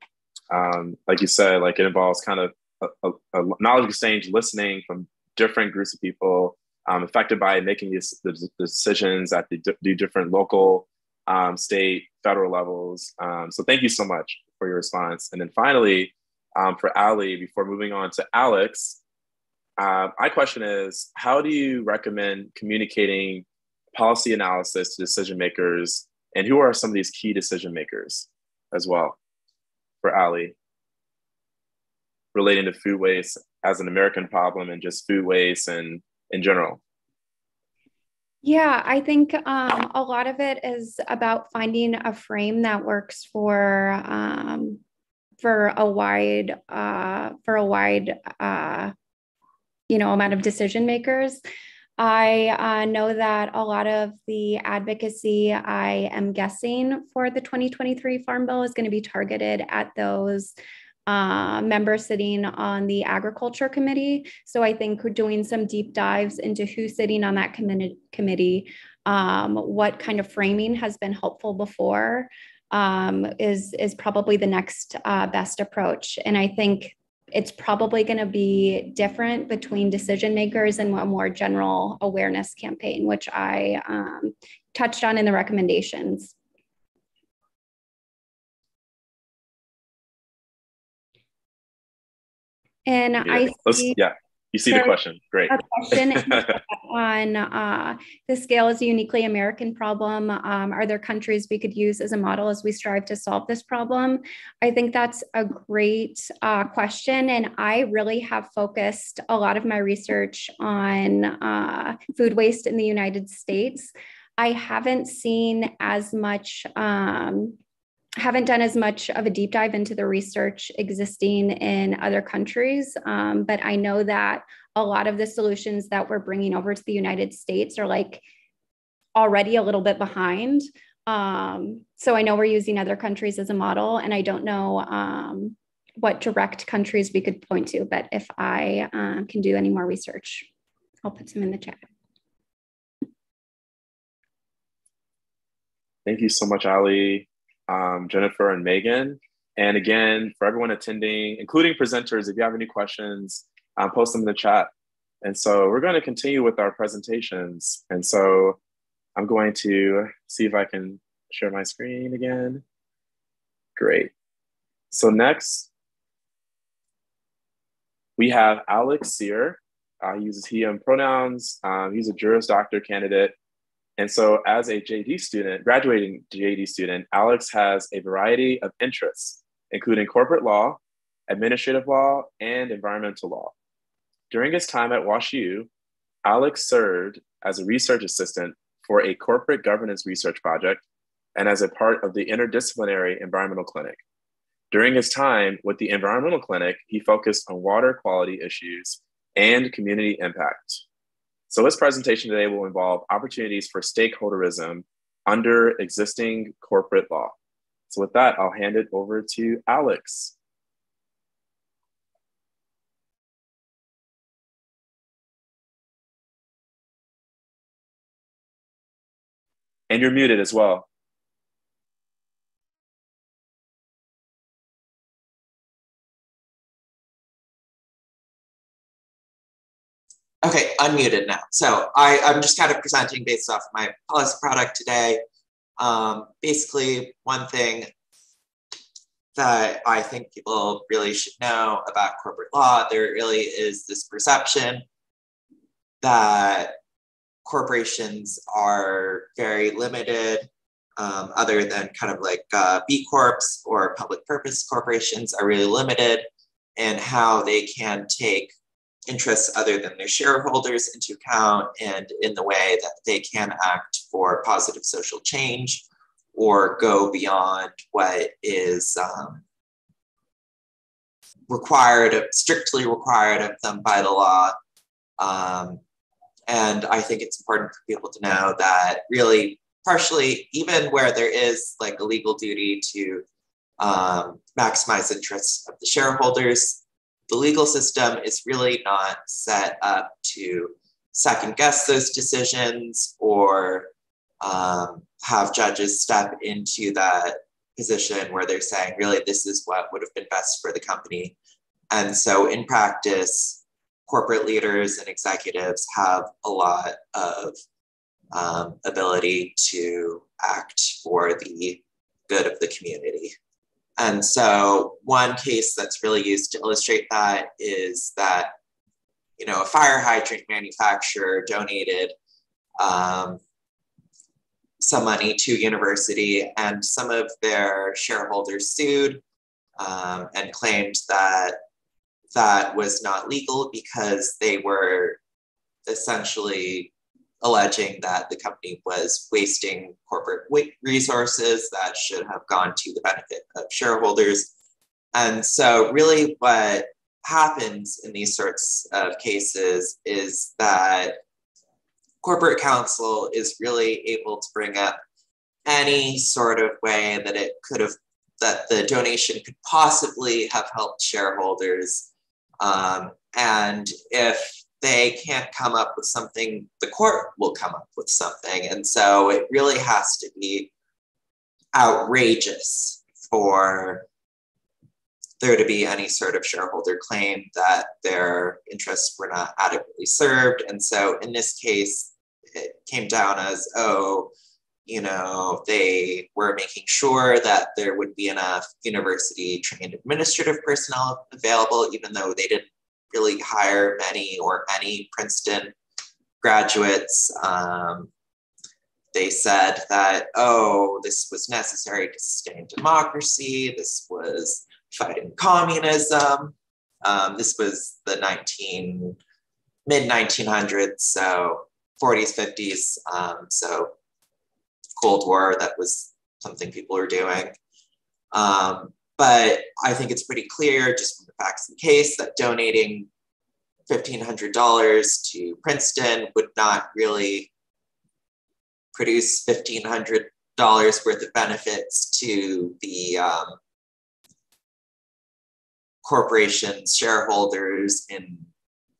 Like you said, like it involves kind of a knowledge exchange, listening from different groups of people affected by making the decisions at the different local, state, federal levels. So thank you so much for your response. And then finally, for Ali, before moving on to Alex, my question is, how do you recommend communicating policy analysis to decision makers, and who are some of these key decision makers as well? For Ali, relating to food waste as an American problem and just food waste and in general. Yeah, I think a lot of it is about finding a frame that works for a wide amount of decision makers. I know that a lot of the advocacy, I am guessing, for the 2023 Farm Bill is going to be targeted at those members sitting on the Agriculture Committee. So I think we're doing some deep dives into who's sitting on that committee, what kind of framing has been helpful before, is probably the next best approach. And I think it's probably going to be different between decision makers and a more general awareness campaign, which I touched on in the recommendations. And you see the question. Great. A question in the on the scale is a uniquely American problem. Are there countries we could use as a model as we strive to solve this problem? I think that's a great question. And I really have focused a lot of my research on food waste in the United States. I haven't seen as much, haven't done as much of a deep dive into the research existing in other countries, but I know that a lot of the solutions that we're bringing over to the United States are like already a little bit behind. So I know we're using other countries as a model, and I don't know what direct countries we could point to, but if I can do any more research, I'll put some in the chat. Thank you so much, Ali, Jennifer, and Megan. And again, for everyone attending, including presenters, if you have any questions, post them in the chat. And so we're going to continue with our presentations. And so I'm going to see if I can share my screen again. Great. So next, we have Alex Sear. He uses he, him pronouns. He's a Juris Doctor candidate. And so as a JD student, graduating JD student, Alex has a variety of interests, including corporate law, administrative law, and environmental law. During his time at WashU, Alex served as a research assistant for a corporate governance research project and as a part of the interdisciplinary environmental clinic. During his time with the environmental clinic, he focused on water quality issues and community impact. So this presentation today will involve opportunities for stakeholderism under existing corporate law. So with that, I'll hand it over to Alex. And you're muted as well. Okay, unmuted now. So I'm just kind of presenting based off my policy product today. Basically, one thing that I think people really should know about corporate law, there really is this perception that corporations are very limited, other than kind of like B Corps or public purpose corporations are really limited in how they can take interests other than their shareholders into account and in the way that they can act for positive social change or go beyond what is strictly required of them by the law. And I think it's important for people to know that really partially, even where there is like a legal duty to maximize interests of the shareholders, the legal system is really not set up to second guess those decisions or have judges step into that position where they're saying, really, this is what would have been best for the company. And so in practice, corporate leaders and executives have a lot of ability to act for the good of the community. And so one case that's really used to illustrate that is that, you know, a fire hydrant manufacturer donated some money to university, and some of their shareholders sued and claimed that that was not legal because they were essentially alleging that the company was wasting corporate resources that should have gone to the benefit of shareholders. And so really what happens in these sorts of cases is that corporate counsel is really able to bring up any sort of way that it could have, that the donation could possibly have helped shareholders. And if they can't come up with something, the court will come up with something. And so it really has to be outrageous for there to be any sort of shareholder claim that their interests were not adequately served. And so in this case, it came down as, oh, you know, they were making sure that there would be enough university trained administrative personnel available, even though they didn't really hire many or any Princeton graduates. They said that, oh, this was necessary to sustain democracy. This was fighting communism. This was the mid-1900s, so 40s, 50s. So Cold War, that was something people were doing. But I think it's pretty clear just from the facts of the case that donating $1,500 to Princeton would not really produce $1,500 worth of benefits to the corporation's shareholders in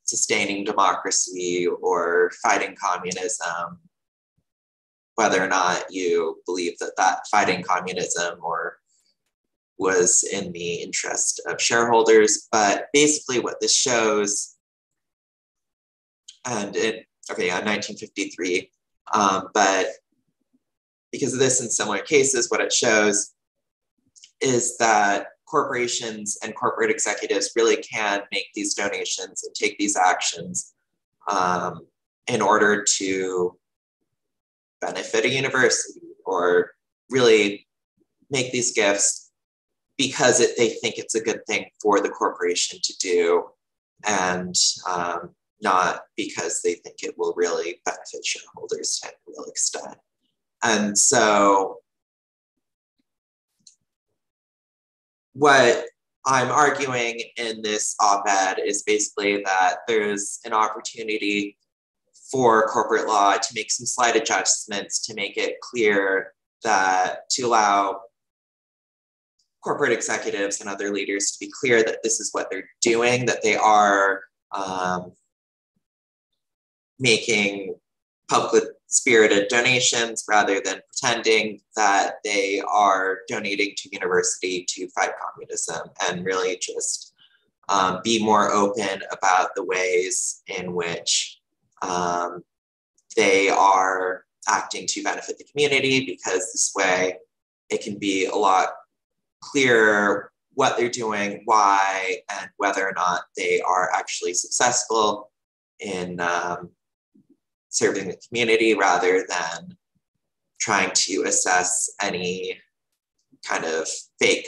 sustaining democracy or fighting communism, whether or not you believe that fighting communism was in the interest of shareholders. But basically what this shows, and in 1953, but because of this and similar cases, what it shows is that corporations and corporate executives really can make these donations and take these actions in order to benefit a university, or really make these gifts because they think it's a good thing for the corporation to do, and not because they think it will really benefit shareholders to a real extent. And so what I'm arguing in this op-ed is basically that there's an opportunity for corporate law to make some slight adjustments to make it clear that, to allow corporate executives and other leaders to be clear that this is what they're doing, that they are making public spirited donations rather than pretending that they are donating to university to fight communism, and really just be more open about the ways in which they are acting to benefit the community, because this way it can be a lot clearer what they're doing, why, and whether or not they are actually successful in serving the community, rather than trying to assess any kind of fake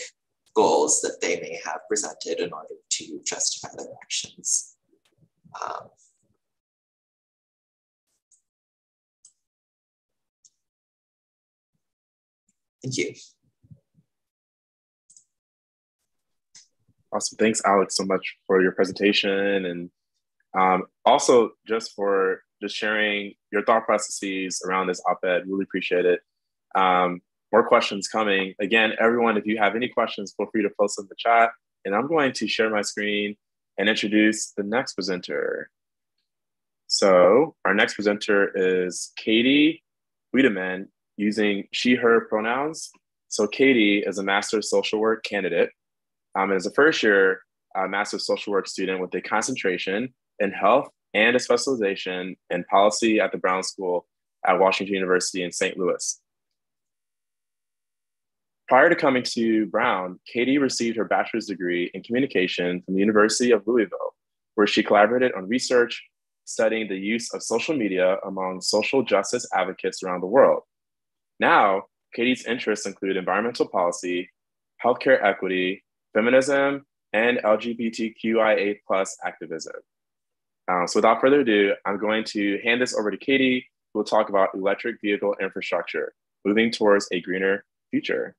goals that they may have presented in order to justify their actions. Thank you. Awesome. Thanks, Alex, so much for your presentation, and also just for sharing your thought processes around this op-ed. Really appreciate it. More questions coming. Again, everyone, if you have any questions, feel free to post them in the chat, and I'm going to share my screen and introduce the next presenter. So our next presenter is Katie Wiedemann, using she, her pronouns. So Katie is a Master of Social Work candidate, and is a first-year Master of Social Work student with a concentration in health and a specialization in policy at the Brown School at Washington University in St. Louis. Prior to coming to Brown, Katie received her bachelor's degree in communication from the University of Louisville, where she collaborated on research studying the use of social media among social justice advocates around the world. Now, Katie's interests include environmental policy, healthcare equity, feminism, and LGBTQIA+ activism. So without further ado, I'm going to hand this over to Katie, who will talk about electric vehicle infrastructure, moving towards a greener future.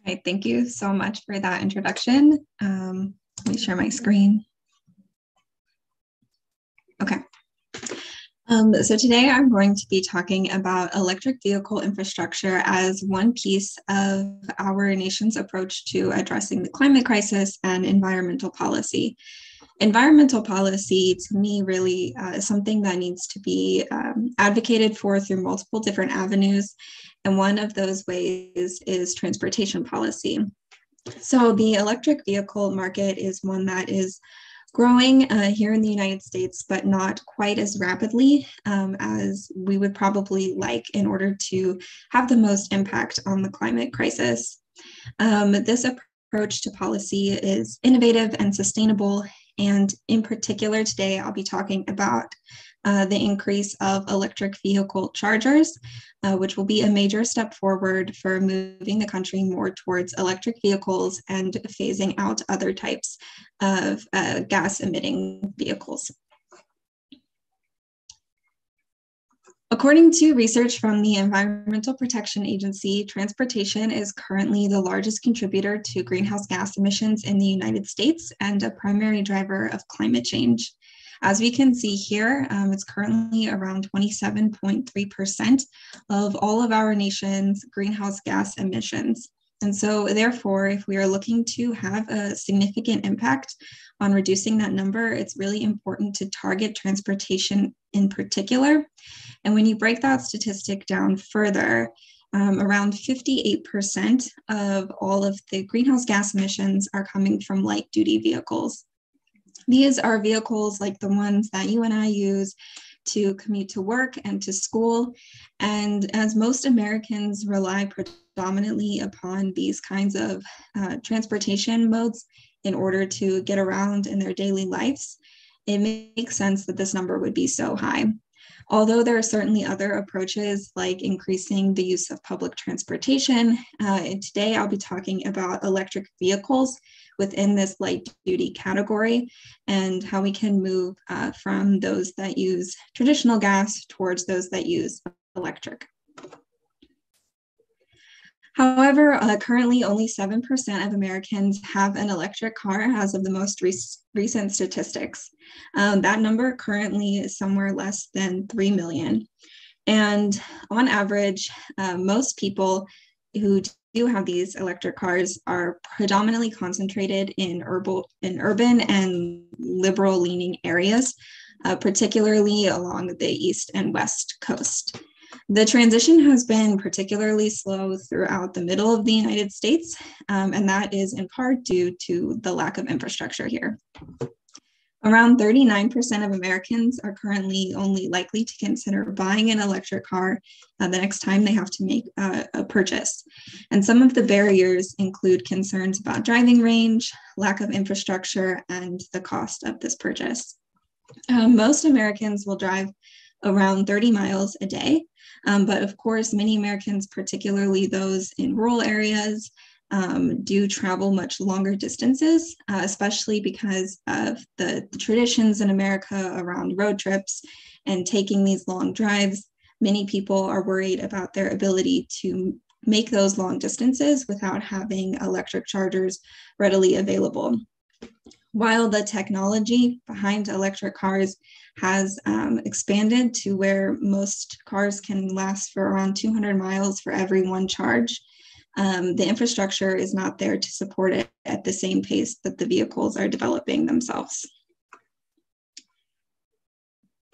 All right, thank you so much for that introduction. Let me share my screen. Okay. So today I'm going to be talking about electric vehicle infrastructure as one piece of our nation's approach to addressing the climate crisis and environmental policy. Environmental policy, to me, really is something that needs to be advocated for through multiple different avenues. And one of those ways is transportation policy. So the electric vehicle market is one that is growing here in the United States, but not quite as rapidly as we would probably like in order to have the most impact on the climate crisis. This approach to policy is innovative and sustainable. And in particular, today I'll be talking about the increase of electric vehicle chargers, which will be a major step forward for moving the country more towards electric vehicles and phasing out other types of gas-emitting vehicles. According to research from the Environmental Protection Agency, transportation is currently the largest contributor to greenhouse gas emissions in the United States and a primary driver of climate change. As we can see here, it's currently around 27.3% of all of our nation's greenhouse gas emissions. And so therefore, if we are looking to have a significant impact on reducing that number, it's really important to target transportation in particular. And when you break that statistic down further, around 58% of all of the greenhouse gas emissions are coming from light duty vehicles. These are vehicles like the ones that you and I use to commute to work and to school. And as most Americans rely predominantly upon these kinds of transportation modes in order to get around in their daily lives, it makes sense that this number would be so high. Although there are certainly other approaches like increasing the use of public transportation, and today I'll be talking about electric vehicles within this light duty category and how we can move from those that use traditional gas towards those that use electric. However, currently only 7% of Americans have an electric car as of the most recent statistics. That number currently is somewhere less than 3 million. And on average, most people who do have these electric cars are predominantly concentrated in urban and liberal leaning areas, particularly along the East and West Coast. The transition has been particularly slow throughout the middle of the United States, and that is in part due to the lack of infrastructure here. Around 39% of Americans are currently only likely to consider buying an electric car the next time they have to make a purchase. And some of the barriers include concerns about driving range, lack of infrastructure, and the cost of this purchase. Most Americans will drive around 30 miles a day, but of course, many Americans, particularly those in rural areas, do travel much longer distances, especially because of the traditions in America around road trips and taking these long drives. Many people are worried about their ability to make those long distances without having electric chargers readily available. While the technology behind electric cars has expanded to where most cars can last for around 200 miles for every one charge, the infrastructure is not there to support it at the same pace that the vehicles are developing themselves.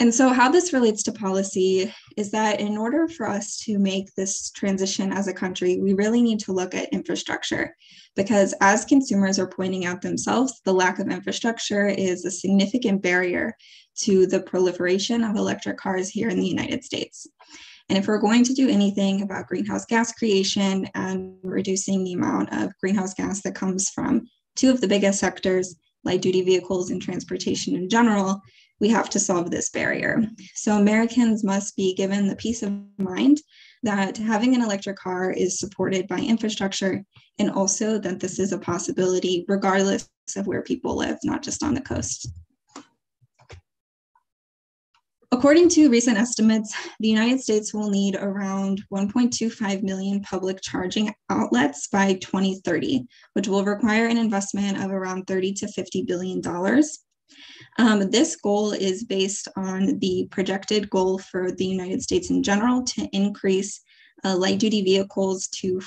And so how this relates to policy is that in order for us to make this transition as a country, we really need to look at infrastructure, because as consumers are pointing out themselves, the lack of infrastructure is a significant barrier to the proliferation of electric cars here in the United States. And if we're going to do anything about greenhouse gas creation and reducing the amount of greenhouse gas that comes from two of the biggest sectors, light duty vehicles and transportation in general, we have to solve this barrier. So Americans must be given the peace of mind that having an electric car is supported by infrastructure, and also that this is a possibility regardless of where people live, not just on the coast. According to recent estimates, the United States will need around 1.25 million public charging outlets by 2030, which will require an investment of around $30 to $50 billion. This goal is based on the projected goal for the United States in general to increase light duty vehicles to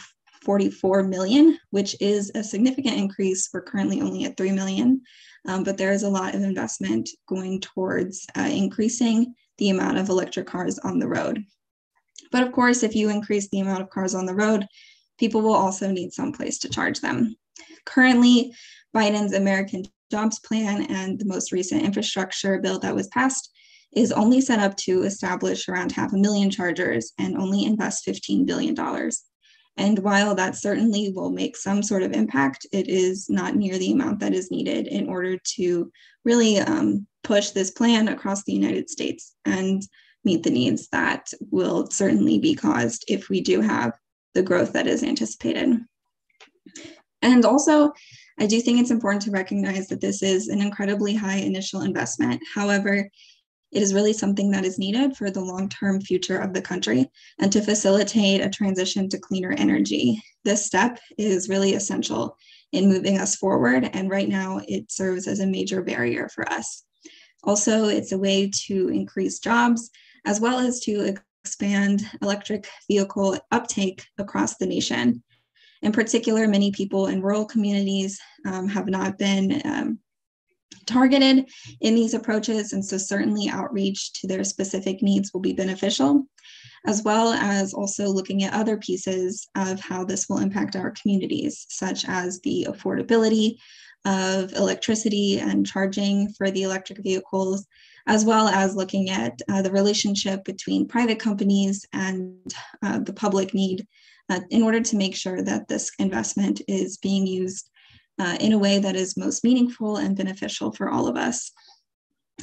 44 million, which is a significant increase. We're currently only at 3 million, but there is a lot of investment going towards increasing the amount of electric cars on the road. But of course, if you increase the amount of cars on the road, people will also need some place to charge them. Currently, Biden's American Jobs Plan and the most recent infrastructure bill that was passed is only set up to establish around 500,000 chargers and only invest $15 billion. And while that certainly will make some sort of impact, it is not near the amount that is needed in order to really push this plan across the United States and meet the needs that will certainly be caused if we do have the growth that is anticipated. And also, I do think it's important to recognize that this is an incredibly high initial investment. However, it is really something that is needed for the long-term future of the country and to facilitate a transition to cleaner energy. This step is really essential in moving us forward, and right now it serves as a major barrier for us. Also, it's a way to increase jobs as well as to expand electric vehicle uptake across the nation. In particular, many people in rural communities have not been targeted in these approaches, and so certainly outreach to their specific needs will be beneficial, as well as also looking at other pieces of how this will impact our communities, such as the affordability of electricity and charging for the electric vehicles, as well as looking at the relationship between private companies and the public need in order to make sure that this investment is being used in a way that is most meaningful and beneficial for all of us.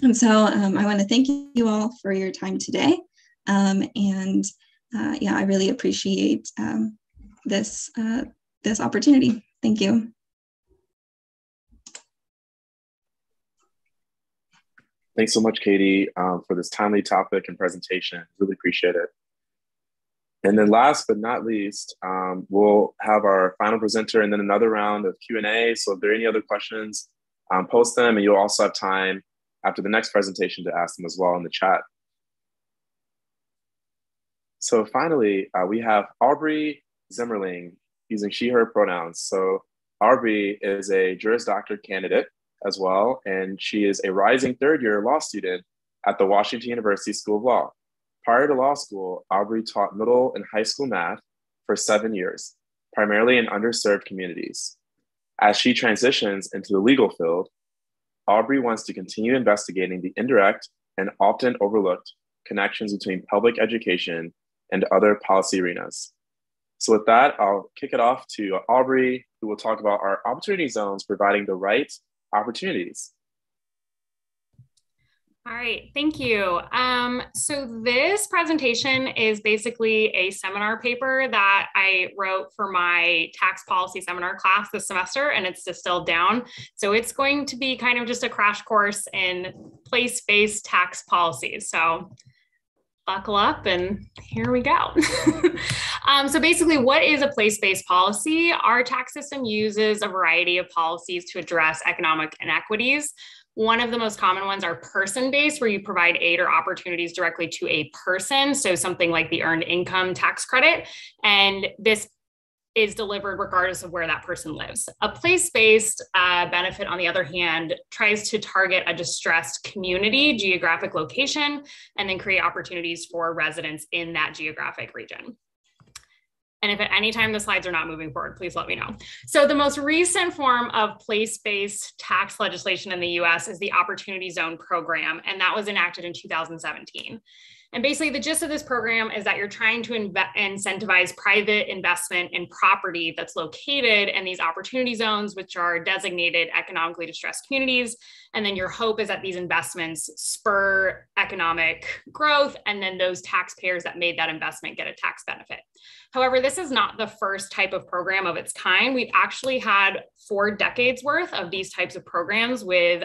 And so I want to thank you all for your time today. Yeah, I really appreciate this opportunity. Thank you. Thanks so much, Katie, for this timely topic and presentation. Really appreciate it. And then last but not least, we'll have our final presenter and then another round of Q&A. So if there are any other questions, post them, and you'll also have time after the next presentation to ask them as well in the chat. So finally, we have Aubrey Zimmerling using she, her pronouns. So Aubrey is a Juris Doctor candidate as well, and she is a rising third-year law student at the Washington University School of Law. Prior to law school, Aubrey taught middle and high school math for 7 years, primarily in underserved communities. As she transitions into the legal field, Aubrey wants to continue investigating the indirect and often overlooked connections between public education and other policy arenas. So with that, I'll kick it off to Aubrey, who will talk about our opportunity zones providing the right opportunities. All right, thank you. So this presentation is basically a seminar paper that I wrote for my tax policy seminar class this semester, and it's distilled down. So it's going to be kind of just a crash course in place-based tax policies. So buckle up and here we go. So basically, what is a place-based policy? Our tax system uses a variety of policies to address economic inequities. One of the most common ones are person-based, where you provide aid or opportunities directly to a person. So something like the earned income tax credit. And this is delivered regardless of where that person lives. A place-based benefit, on the other hand, tries to target a distressed community, geographic location, and then create opportunities for residents in that geographic region. And if at any time the slides are not moving forward, please let me know. So the most recent form of place-based tax legislation in the US is the Opportunity Zone program, and that was enacted in 2017. And basically the gist of this program is that you're trying to incentivize private investment in property that's located in these opportunity zones, which are designated economically distressed communities. And then your hope is that these investments spur economic growth, and then those taxpayers that made that investment get a tax benefit. However, this is not the first type of program of its kind. We've actually had 4 decades worth of these types of programs with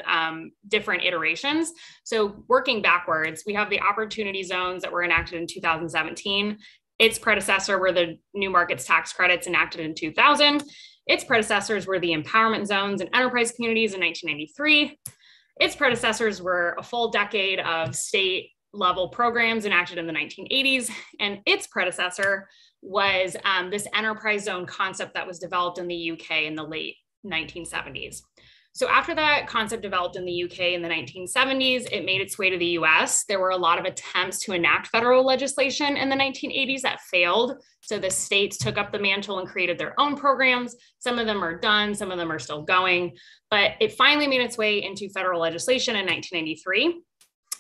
different iterations. So working backwards, we have the opportunity zones that were enacted in 2017. Its predecessor were the new markets tax credits enacted in 2000. Its predecessors were the empowerment zones and enterprise communities in 1993. Its predecessors were a full decade of state level programs enacted in the 1980s. And its predecessor was this enterprise zone concept that was developed in the UK in the late 1970s. So after that concept developed in the UK in the 1970s, it made its way to the US. There were a lot of attempts to enact federal legislation in the 1980s that failed. So the states took up the mantle and created their own programs. Some of them are done, some of them are still going, but it finally made its way into federal legislation in 1993.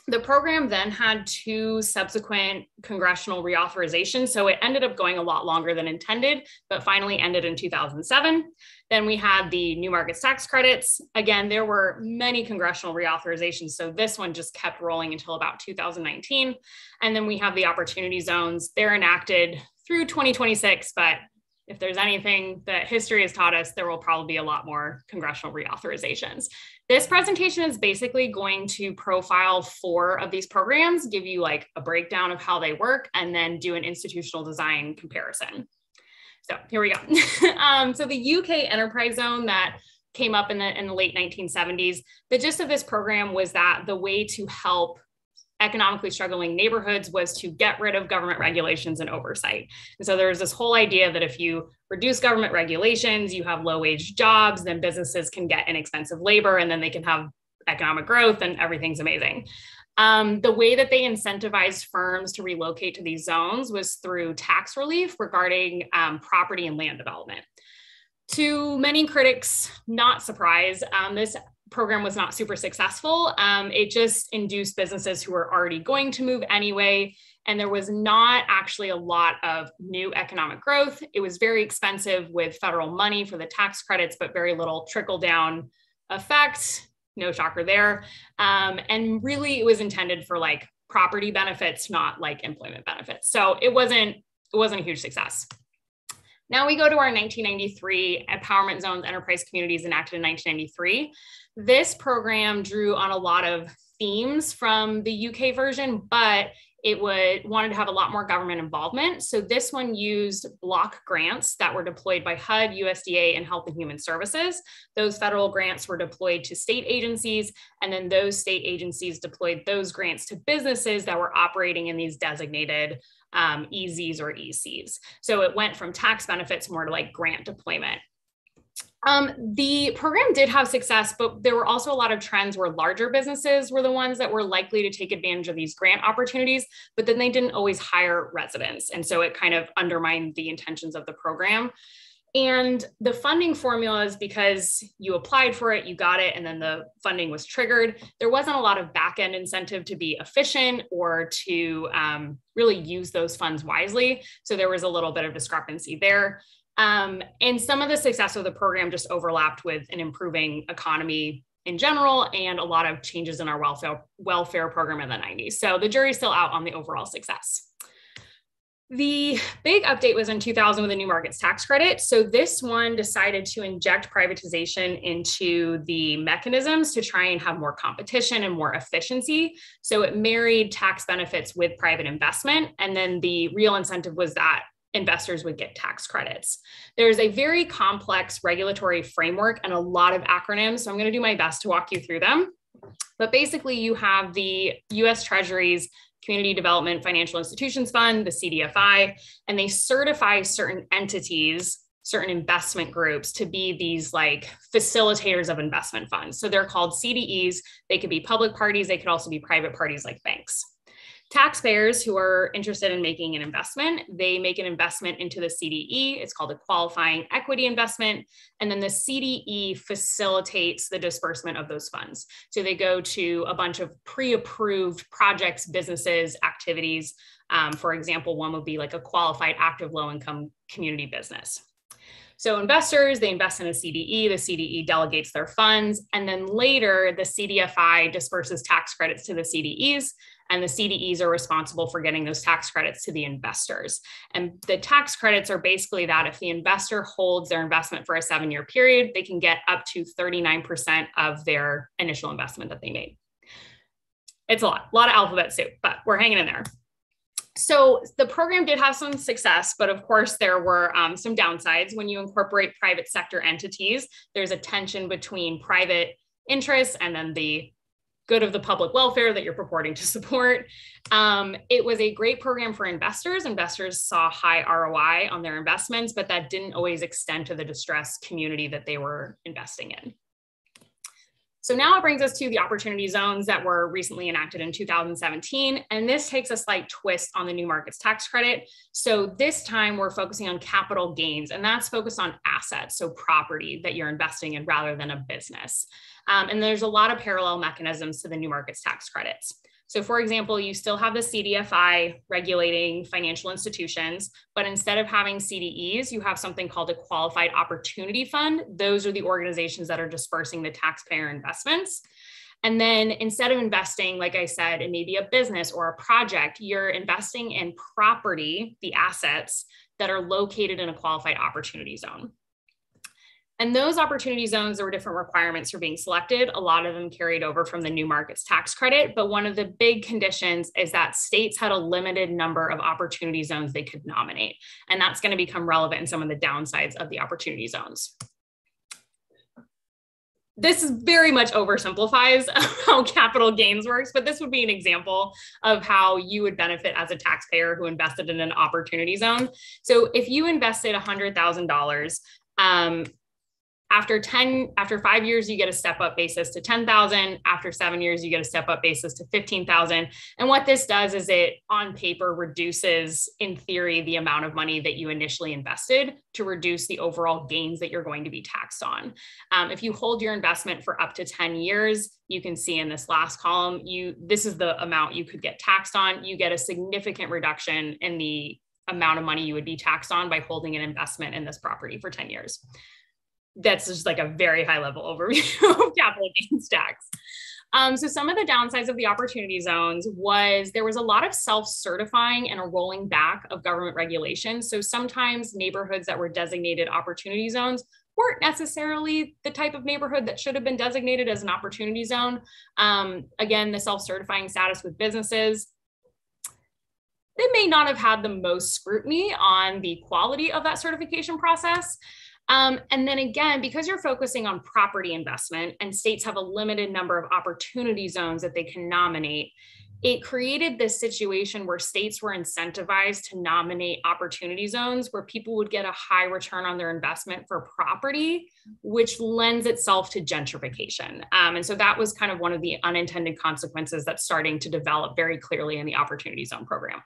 The program then had 2 subsequent congressional reauthorizations, so it ended up going a lot longer than intended, but finally ended in 2007. Then we had the new markets tax credits. Again, there were many congressional reauthorizations, so this one just kept rolling until about 2019. And then we have the opportunity zones. They're enacted through 2026, but if there's anything that history has taught us, there will probably be a lot more congressional reauthorizations. This presentation is basically going to profile 4 of these programs, give you like a breakdown of how they work, and then do an institutional design comparison. So here we go. So the UK enterprise zone that came up in the late 1970s, the gist of this program was that the way to help economically struggling neighborhoods was to get rid of government regulations and oversight. And so there's this whole idea that if you reduce government regulations, you have low wage jobs, then businesses can get inexpensive labor, and then they can have economic growth and everything's amazing. The way that they incentivized firms to relocate to these zones was through tax relief regarding property and land development. To many critics, not surprised, this program was not super successful. It just induced businesses who were already going to move anyway, and there was not actually a lot of new economic growth. It was very expensive with federal money for the tax credits, but very little trickle down effect. No shocker there. And really it was intended for like property benefits, not like employment benefits. So it wasn't a huge success. Now we go to our 1993 Empowerment Zones Enterprise Communities enacted in 1993. This program drew on a lot of themes from the UK version, but it wanted to have a lot more government involvement. So this one used block grants that were deployed by HUD, USDA, and Health and Human Services. Those federal grants were deployed to state agencies, and then those state agencies deployed those grants to businesses that were operating in these designated EZs or ECs. So it went from tax benefits more to like grant deployment. The program did have success, but there were also a lot of trends where larger businesses were the ones that were likely to take advantage of these grant opportunities, but then they didn't always hire residents. And so it kind of undermined the intentions of the program. And the funding formulas, because you applied for it, you got it, and then the funding was triggered, there wasn't a lot of back-end incentive to be efficient or to really use those funds wisely. So there was a little bit of discrepancy there. And some of the success of the program just overlapped with an improving economy in general and a lot of changes in our welfare program in the 90s. So the jury's still out on the overall success. The big update was in 2000 with the new markets tax credit. So this one decided to inject privatization into the mechanisms to try and have more competition and more efficiency. So it married tax benefits with private investment. And then the real incentive was that investors would get tax credits. There's a very complex regulatory framework and a lot of acronyms. So I'm going to do my best to walk you through them. But basically you have the US Treasury's Community Development Financial Institutions Fund, the CDFI, and they certify certain entities, certain investment groups to be these like facilitators of investment funds. So they're called CDEs. They could be public parties. They could also be private parties like banks. Taxpayers who are interested in making an investment, they make an investment into the CDE. It's called a qualifying equity investment. And then the CDE facilitates the disbursement of those funds. So they go to a bunch of pre-approved projects, businesses, activities. For example, one would be like a qualified active low-income community business. So investors, they invest in a CDE, the CDE delegates their funds, and then later the CDFI disperses tax credits to the CDEs, and the CDEs are responsible for getting those tax credits to the investors. And the tax credits are basically that if the investor holds their investment for a 7-year period, they can get up to 39% of their initial investment that they made. It's a lot of alphabet soup, but we're hanging in there. So the program did have some success, but of course there were some downsides. When you incorporate private sector entities, there's a tension between private interests and then the good of the public welfare that you're purporting to support. It was a great program for investors. Investors saw high ROI on their investments, but that didn't always extend to the distressed community that they were investing in. So now it brings us to the opportunity zones that were recently enacted in 2017. And this takes a slight twist on the new markets tax credit. So this time we're focusing on capital gains, and that's focused on assets, so property that you're investing in rather than a business. And there's a lot of parallel mechanisms to the new markets tax credits. So for example, you still have the CDFI regulating financial institutions, but instead of having CDEs, you have something called a Qualified Opportunity Fund. Those are the organizations that are dispersing the taxpayer investments. And then instead of investing, like I said, in maybe a business or a project, you're investing in property, the assets that are located in a qualified opportunity zone. And those opportunity zones, there were different requirements for being selected. A lot of them carried over from the new markets tax credit. But one of the big conditions is that states had a limited number of opportunity zones they could nominate. And that's going to become relevant in some of the downsides of the opportunity zones. This very much oversimplifies how capital gains works, but this would be an example of how you would benefit as a taxpayer who invested in an opportunity zone. So if you invested $100,000, after 5 years, you get a step up basis to 10,000. After 7 years, you get a step up basis to 15,000. And what this does is it on paper reduces, in theory, the amount of money that you initially invested to reduce the overall gains that you're going to be taxed on. If you hold your investment for up to 10 years, you can see in this last column, this is the amount you could get taxed on. You get a significant reduction in the amount of money you would be taxed on by holding an investment in this property for 10 years. That's just like a very high level overview of capital gains tax. So some of the downsides of the opportunity zones was there was a lot of self-certifying and a rolling back of government regulation. So sometimes neighborhoods that were designated opportunity zones weren't necessarily the type of neighborhood that should have been designated as an opportunity zone. Again, the self-certifying status with businesses, they may not have had the most scrutiny on the quality of that certification process. And then again, because you're focusing on property investment and states have a limited number of opportunity zones that they can nominate, it created this situation where states were incentivized to nominate opportunity zones where people would get a high return on their investment for property, which lends itself to gentrification. And so that was kind of one of the unintended consequences that's starting to develop very clearly in the opportunity zone program.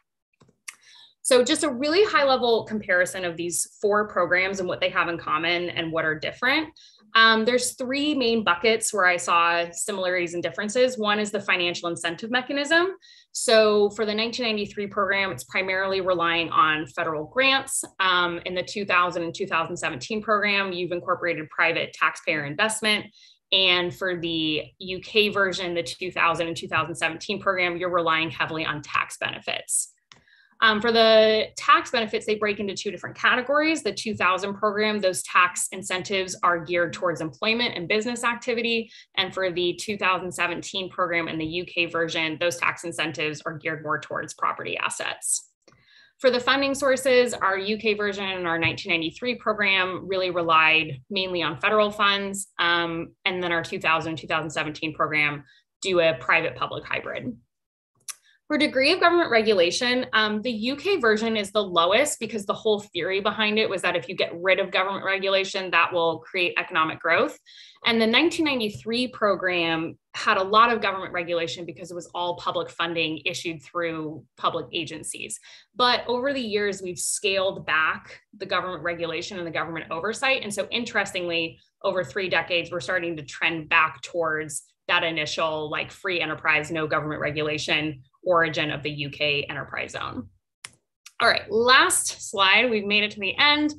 So just a really high level comparison of these 4 programs and what they have in common and what are different. There's 3 main buckets where I saw similarities and differences. One is the financial incentive mechanism. So for the 1993 program, it's primarily relying on federal grants. In the 2000 and 2017 program, you've incorporated private taxpayer investment. And for the UK version, the 2000 and 2017 program, you're relying heavily on tax benefits. For the tax benefits, they break into 2 different categories. The 2000 program, those tax incentives are geared towards employment and business activity. And for the 2017 program and the UK version, those tax incentives are geared more towards property assets. For the funding sources, our UK version and our 1993 program really relied mainly on federal funds. And then our 2000 and 2017 program do a private-public hybrid. For degree of government regulation, the UK version is the lowest because the whole theory behind it was that if you get rid of government regulation, that will create economic growth. And the 1993 program had a lot of government regulation because it was all public funding issued through public agencies. But over the years, we've scaled back the government regulation and the government oversight. And so interestingly, over 3 decades, we're starting to trend back towards that initial like free enterprise, no government regulation origin of the UK enterprise zone. All right, last slide, we've made it to the end.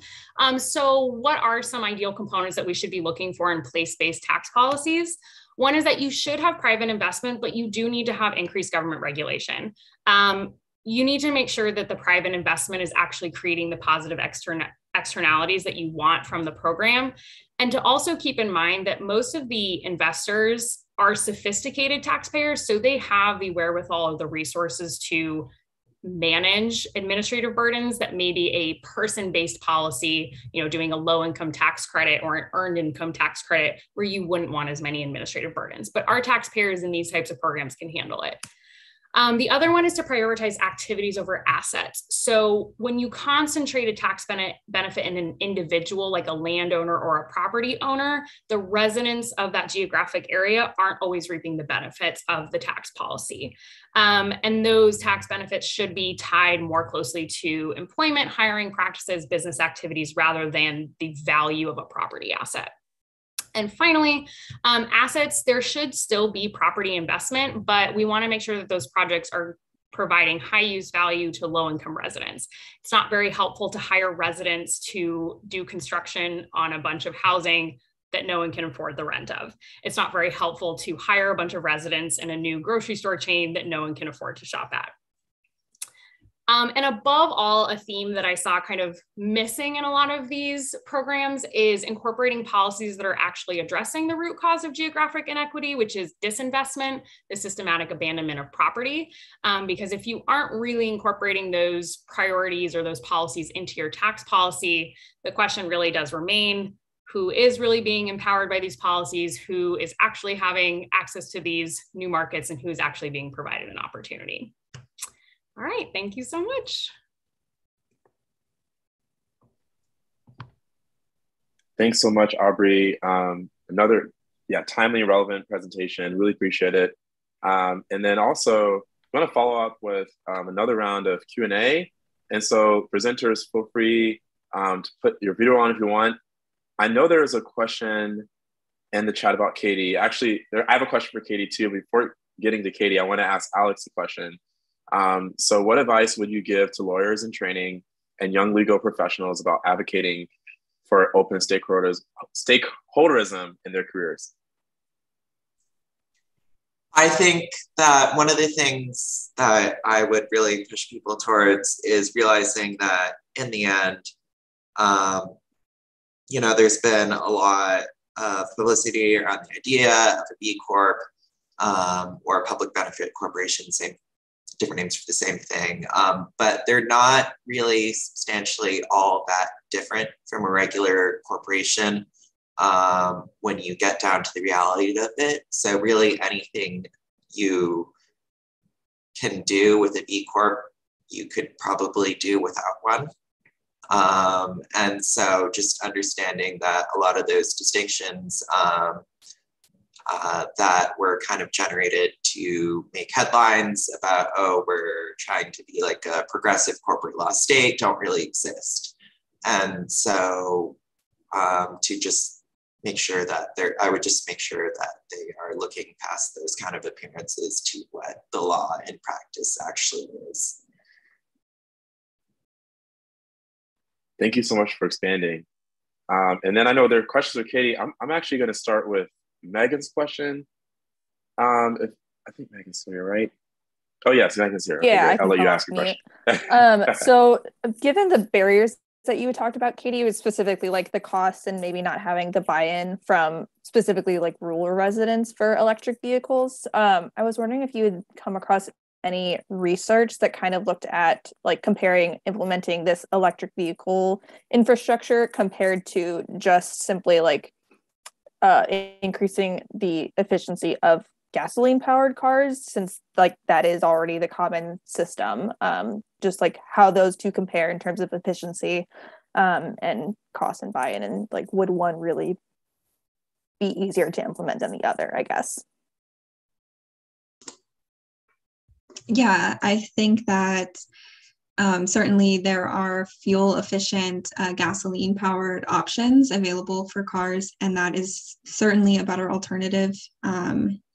So what are some ideal components that we should be looking for in place-based tax policies? One is that you should have private investment, but you do need to have increased government regulation. You need to make sure that the private investment is actually creating the positive externalities that you want from the program. And to also keep in mind that most of the investors are sophisticated taxpayers, so they have the wherewithal of the resources to manage administrative burdens that maybe a person-based policy, doing a low-income tax credit or an earned income tax credit where you wouldn't want as many administrative burdens. But our taxpayers in these types of programs can handle it. The other one is to prioritize activities over assets. So when you concentrate a tax benefit in an individual, like a landowner or a property owner, the residents of that geographic area aren't always reaping the benefits of the tax policy. And those tax benefits should be tied more closely to employment, hiring practices, business activities, rather than the value of a property asset. And finally, assets, there should still be property investment, but we want to make sure that those projects are providing high use value to low income residents. It's not very helpful to hire residents to do construction on a bunch of housing that no one can afford the rent of. It's not very helpful to hire a bunch of residents in a new grocery store chain that no one can afford to shop at. And above all, a theme that I saw kind of missing in a lot of these programs is incorporating policies that are actually addressing the root cause of geographic inequity, which is disinvestment, the systematic abandonment of property. Because if you aren't really incorporating those priorities or those policies into your tax policy, the question really does remain, who is really being empowered by these policies, who is actually having access to these new markets, and who is actually being provided an opportunity. All right, thank you so much. Thanks so much, Aubrey. Another timely and relevant presentation, really appreciate it. And then also, I'm gonna follow up with another round of Q&A. And so presenters, feel free to put your video on if you want. I know there is a question in the chat about Katie. Actually, I have a question for Katie too. Before getting to Katie, I wanna ask Alex a question. So what advice would you give to lawyers in training and young legal professionals about advocating for open stakeholderism in their careers? I think that one of the things that I would really push people towards is realizing that in the end, there's been a lot of publicity around the idea of a B Corp or a public benefit corporation, different names for the same thing, but they're not really substantially all that different from a regular corporation when you get down to the reality of it. So really anything you can do with a B Corp, you could probably do without one. And so just understanding that a lot of those distinctions that were kind of generated to make headlines about, oh, we're trying to be like a progressive corporate law state, don't really exist. And so to just make sure that I would just make sure that they are looking past those kind of appearances to what the law in practice actually is. Think you so much for expanding. And then I know there are questions for Katie. I'm actually going to start with Megan's question. I think Megan's here, right? Oh yes, Megan's here. Yeah, okay, I'll let you ask your question. So given the barriers that you talked about, Katie, was specifically like the costs and maybe not having the buy-in from specifically like rural residents for electric vehicles. I was wondering if you had come across any research that kind of looked at like comparing implementing this electric vehicle infrastructure compared to just simply like increasing the efficiency of gasoline powered cars, since like that is already the common system, just like how those two compare in terms of efficiency and cost and buy-in, and like would one really be easier to implement than the other, I guess. Yeah, I think that certainly there are fuel efficient gasoline powered options available for cars, and that is certainly a better alternative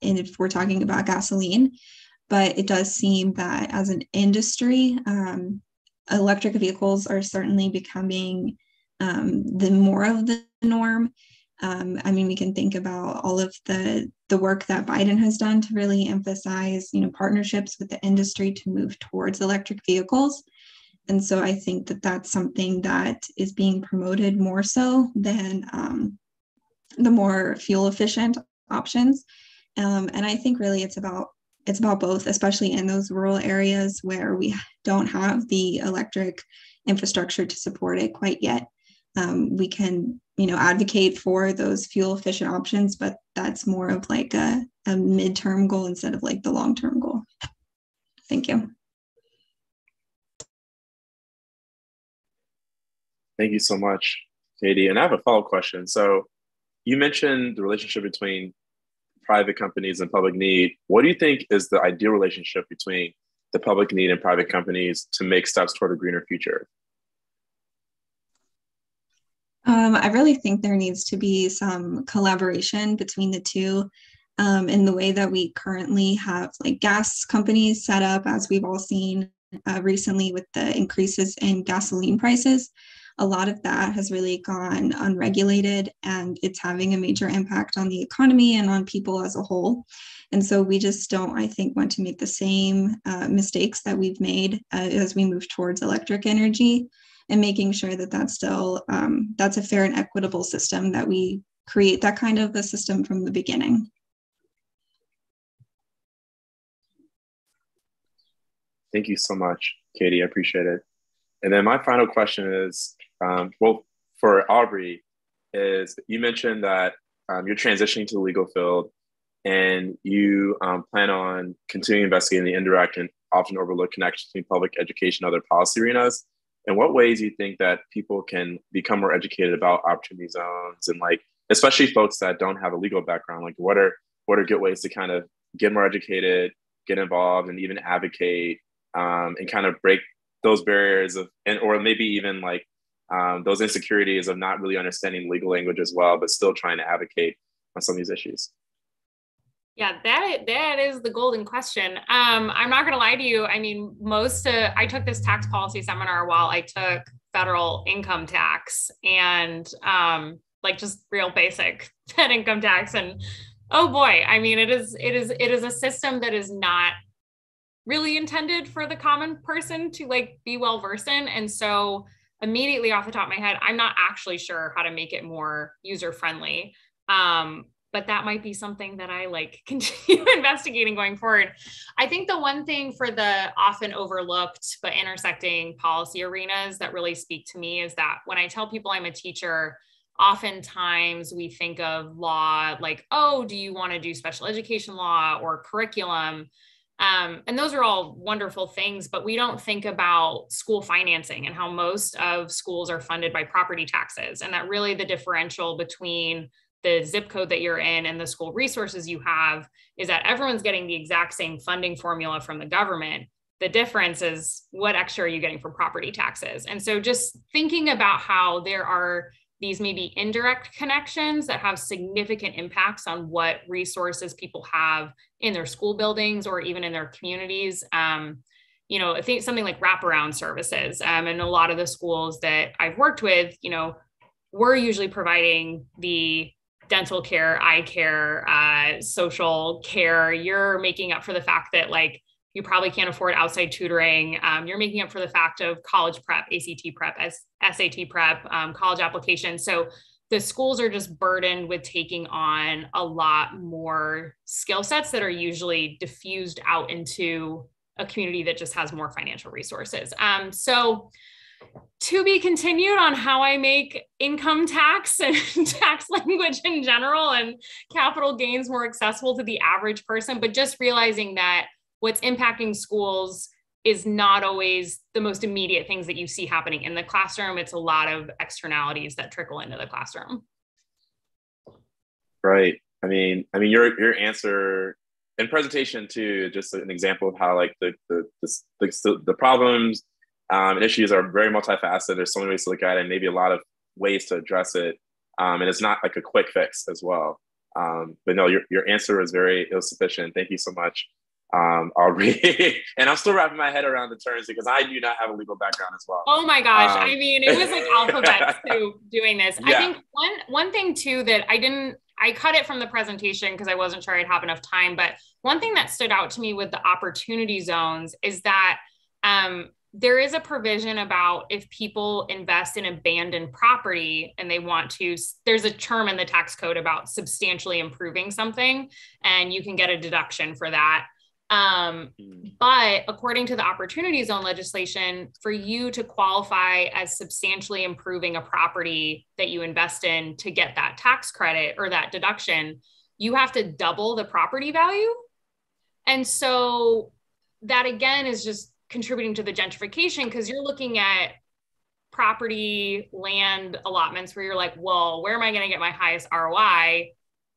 if we're talking about gasoline. But it does seem that as an industry, electric vehicles are certainly becoming the more of the norm. I mean, we can think about all of the work that Biden has done to really emphasize, partnerships with the industry to move towards electric vehicles. And so I think that that's something that is being promoted more so than the more fuel efficient options. And I think really it's about both, especially in those rural areas where we don't have the electric infrastructure to support it quite yet. We can, advocate for those fuel efficient options, but that's more of like a midterm goal instead of like the long-term goal. Thank you. Thank you so much, Katie. And I have a follow-up question. So you mentioned the relationship between private companies and public need. What do you think is the ideal relationship between the public need and private companies to make steps toward a greener future? I really think there needs to be some collaboration between the two. In the way that we currently have like gas companies set up, as we've all seen recently with the increases in gasoline prices. A lot of that has really gone unregulated, and it's having a major impact on the economy and on people as a whole. And so we just don't, I think, want to make the same mistakes that we've made as we move towards electric energy, and making sure that that's still, that's a fair and equitable system, that we create that kind of a system from the beginning. Thank you so much, Katie. I appreciate it. And then my final question is, well, for Aubrey, is you mentioned that you're transitioning to the legal field, and you plan on continuing investigating the indirect and often overlooked connections between public education and other policy arenas. In what ways do you think that people can become more educated about opportunity zones, and like, especially folks that don't have a legal background, like what are good ways to kind of get more educated, get involved, and even advocate, and kind of break those barriers of, and or maybe even like those insecurities of not really understanding legal language as well, but still trying to advocate on some of these issues? Yeah, that is the golden question. I'm not going to lie to you. I mean, I took this tax policy seminar while I took federal income tax, and like just real basic net income tax. And oh boy, I mean, it is a system that is not really intended for the common person to like be well versed in. And so immediately off the top of my head, I'm not actually sure how to make it more user friendly. But that might be something that I like continue investigating going forward. I think the one thing for the often overlooked but intersecting policy arenas that really speak to me is that when I tell people I'm a teacher, oftentimes we think of law like, oh, do you want to do special education law or curriculum? And those are all wonderful things, but we don't think about school financing and how most of schools are funded by property taxes. And that really the differential between the zip code that you're in and the school resources you have is that everyone's getting the exact same funding formula from the government. The difference is what extra are you getting from property taxes? And so just thinking about how there are these maybe indirect connections that have significant impacts on what resources people have in their school buildings or even in their communities. You know, I think something like wraparound services, and a lot of the schools that I've worked with, you know, we're usually providing the dental care, eye care, social care. You're making up for the fact that like you probably can't afford outside tutoring. You're making up for the fact of college prep, ACT prep, SAT prep, college application. So the schools are just burdened with taking on a lot more skill sets that are usually diffused out into a community that just has more financial resources. So to be continued on how I make income tax and tax language in general and capital gains more accessible to the average person, but just realizing that what's impacting schools is not always the most immediate things that you see happening in the classroom. It's a lot of externalities that trickle into the classroom. Right. I mean, your answer and presentation too, just an example of how like the problems and issues are very multifaceted. There's so many ways to look at it, and maybe a lot of ways to address it. And it's not like a quick fix as well. But no, your answer was sufficient. Thank you so much. Aubrey. And I'm still wrapping my head around the terms because I do not have a legal background as well. Oh my gosh. I mean, it was like alphabet soup doing this. Yeah. I think one thing too that I cut it from the presentation because I wasn't sure I'd have enough time. But one thing that stood out to me with the opportunity zones is that there is a provision about if people invest in abandoned property and they want to, there's a term in the tax code about substantially improving something, and you can get a deduction for that. But according to the opportunity zone legislation, for you to qualify as substantially improving a property that you invest in to get that tax credit or that deduction, you have to double the property value. And so that again is just contributing to the gentrification, because you're looking at property land allotments where you're like, well, where am I going to get my highest ROI?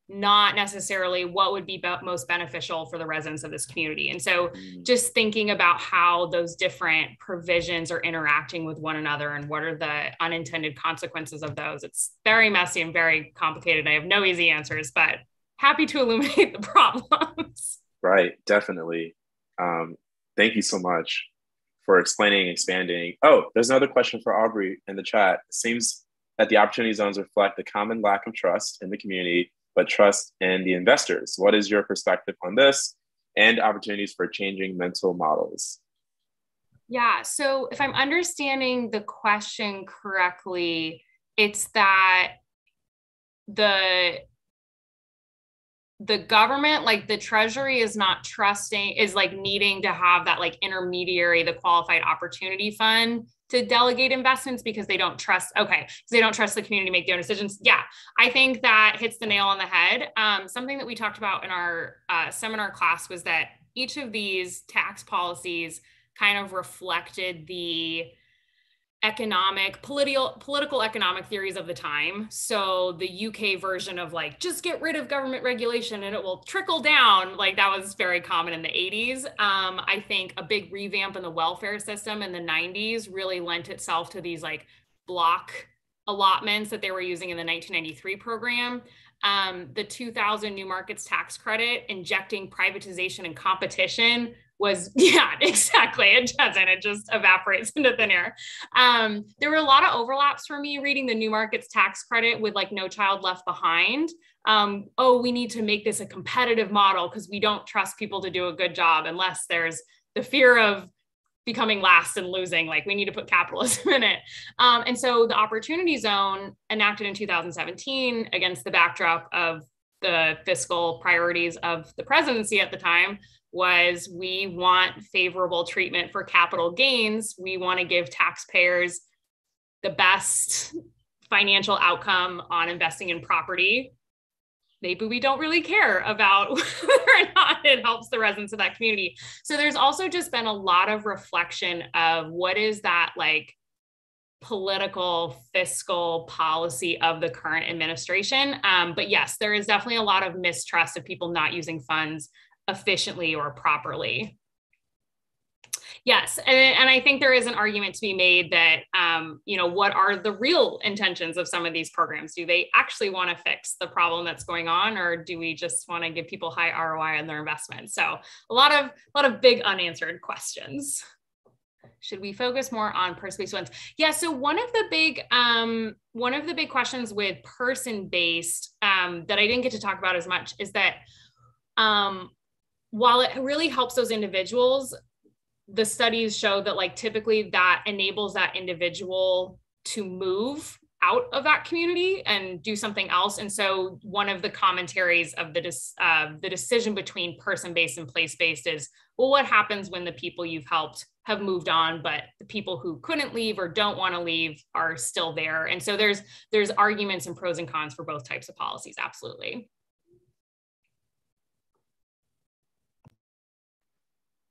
not necessarily what would be most beneficial for the residents of this community. And so just thinking about how those different provisions are interacting with one another and what are the unintended consequences of those. It's very messy and very complicated. I have no easy answers, but happy to illuminate the problems. Right, definitely. Thank you so much for explaining and expanding. Oh, there's another question for Aubrey in the chat. It seems that the opportunity zones reflect the common lack of trust in the community, but trust in the investors. What is your perspective on this and opportunities for changing mental models? Yeah, so if I'm understanding the question correctly, it's that the government, like the Treasury, is not trusting, is like needing to have that like intermediary, the Qualified Opportunity Fund, to delegate investments because they don't trust, they don't trust the community to make their own decisions. Yeah, I think that hits the nail on the head. Something that we talked about in our seminar class was that each of these tax policies kind of reflected the political economic theories of the time. So the UK version of like, just get rid of government regulation and it will trickle down, like that was very common in the 80s. I think a big revamp in the welfare system in the 90s really lent itself to these like block allotments that they were using in the 1993 program. The 2000 New Markets Tax Credit, injecting privatization and competition, was, yeah, exactly. It doesn't, it just evaporates into thin air. There were a lot of overlaps for me reading the New Markets Tax Credit with like No Child Left Behind. We need to make this a competitive model because we don't trust people to do a good job unless there's the fear of becoming last and losing, like we need to put capitalism in it. And so the Opportunity Zone, enacted in 2017 against the backdrop of the fiscal priorities of the presidency at the time, was we want favorable treatment for capital gains. We want to give taxpayers the best financial outcome on investing in property. Maybe we don't really care about whether or not it helps the residents of that community. So there's also just been a lot of reflection of what is that like political fiscal policy of the current administration. But yes, there is definitely a lot of mistrust of people not using funds efficiently or properly. Yes, and I think there is an argument to be made that, what are the real intentions of some of these programs? Do they actually want to fix the problem that's going on, or do we just want to give people high ROI on their investment? So a lot of big unanswered questions. Should we focus more on person-based ones? Yeah. So one of the big questions with person-based that I didn't get to talk about as much is that while it really helps those individuals, the studies show that like typically that enables that individual to move out of that community and do something else. And so one of the commentaries of the decision between person-based and place-based is, well, what happens when the people you've helped have moved on, but the people who couldn't leave or don't want to leave are still there? And so there's arguments and pros and cons for both types of policies. Absolutely.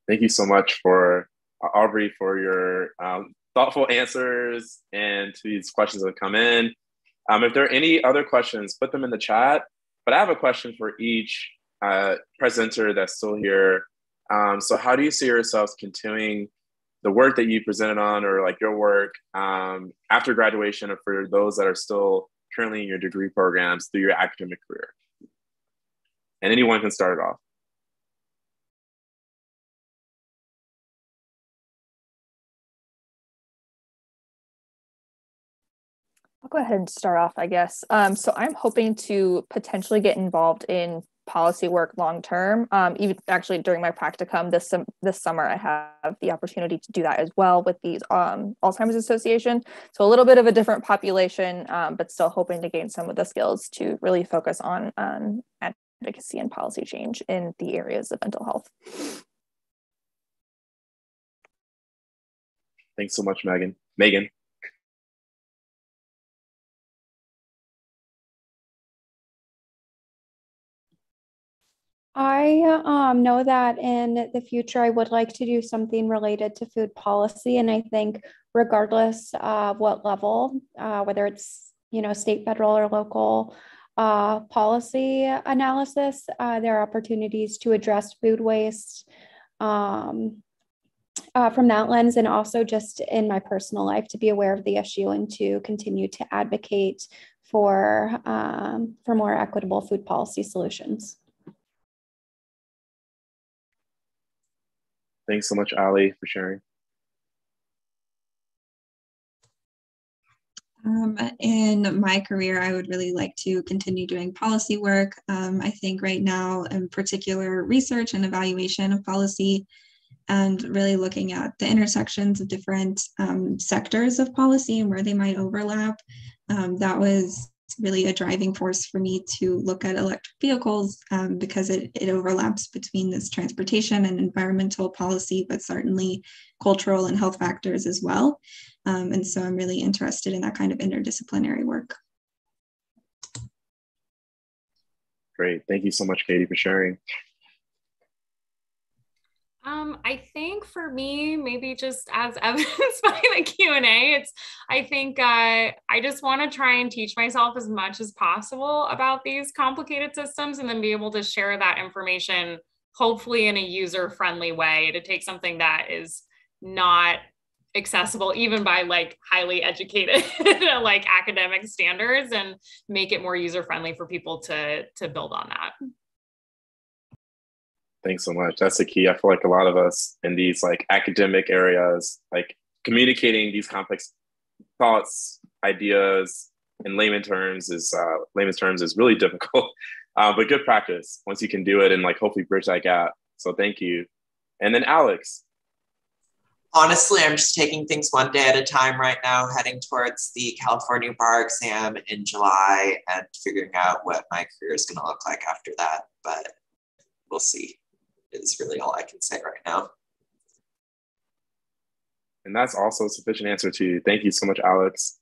Thank you so much for Aubrey for your thoughtful answers and to these questions that have come in. If there are any other questions, put them in the chat. But I have a question for each presenter that's still here. So how do you see yourselves continuing the work that you presented on, or like your work after graduation, or for those that are still currently in your degree programs through your academic career? And anyone can start it off. I'll go ahead and start off, I guess. So I'm hoping to potentially get involved in policy work long-term. Even actually during my practicum this summer, I have the opportunity to do that as well with the Alzheimer's Association. So a little bit of a different population, but still hoping to gain some of the skills to really focus on advocacy and policy change in the areas of mental health. Thanks so much, Megan. Megan. I know that in the future, I would like to do something related to food policy. And I think regardless of what level, whether it's, state, federal, or local, policy analysis. There are opportunities to address food waste from that lens, and also just in my personal life to be aware of the issue and to continue to advocate for more equitable food policy solutions. Thanks so much, Ali, for sharing. In my career, I would really like to continue doing policy work. I think right now, in particular, research and evaluation of policy, and really looking at the intersections of different sectors of policy and where they might overlap. That was really a driving force for me to look at electric vehicles because it overlaps between this transportation and environmental policy, but certainly cultural and health factors as well. And so I'm really interested in that kind of interdisciplinary work. Great. Thank you so much, Katie, for sharing. I think for me, maybe just as evidenced by the Q&A, I think I just want to try and teach myself as much as possible about these complicated systems and then be able to share that information, hopefully in a user-friendly way, to take something that is not accessible even by like highly educated like academic standards and make it more user-friendly for people to build on that. Thanks so much. That's the key. I feel like a lot of us in these like academic areas, like communicating these complex thoughts, ideas in layman's terms is really difficult, but good practice once you can do it and like hopefully bridge that gap. So thank you. And then Alex. Honestly, I'm just taking things one day at a time right now, heading towards the California bar exam in July and figuring out what my career is going to look like after that, but we'll see. Is really all I can say right now. And that's also a sufficient answer to you. Thank you so much, Alex.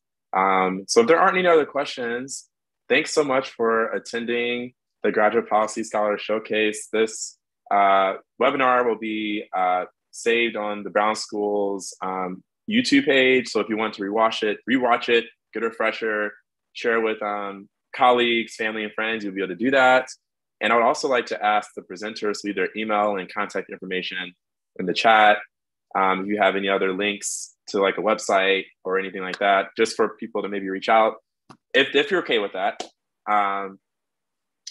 So if there aren't any other questions, thanks so much for attending the Graduate Policy Scholar Showcase. This webinar will be saved on the Brown School's YouTube page. So if you want to rewatch it, get a refresher, share with colleagues, family, and friends, you'll be able to do that. And I would also like to ask the presenters to leave their email and contact information in the chat. If you have any other links to like a website or anything like that, just for people to maybe reach out, if you're okay with that. And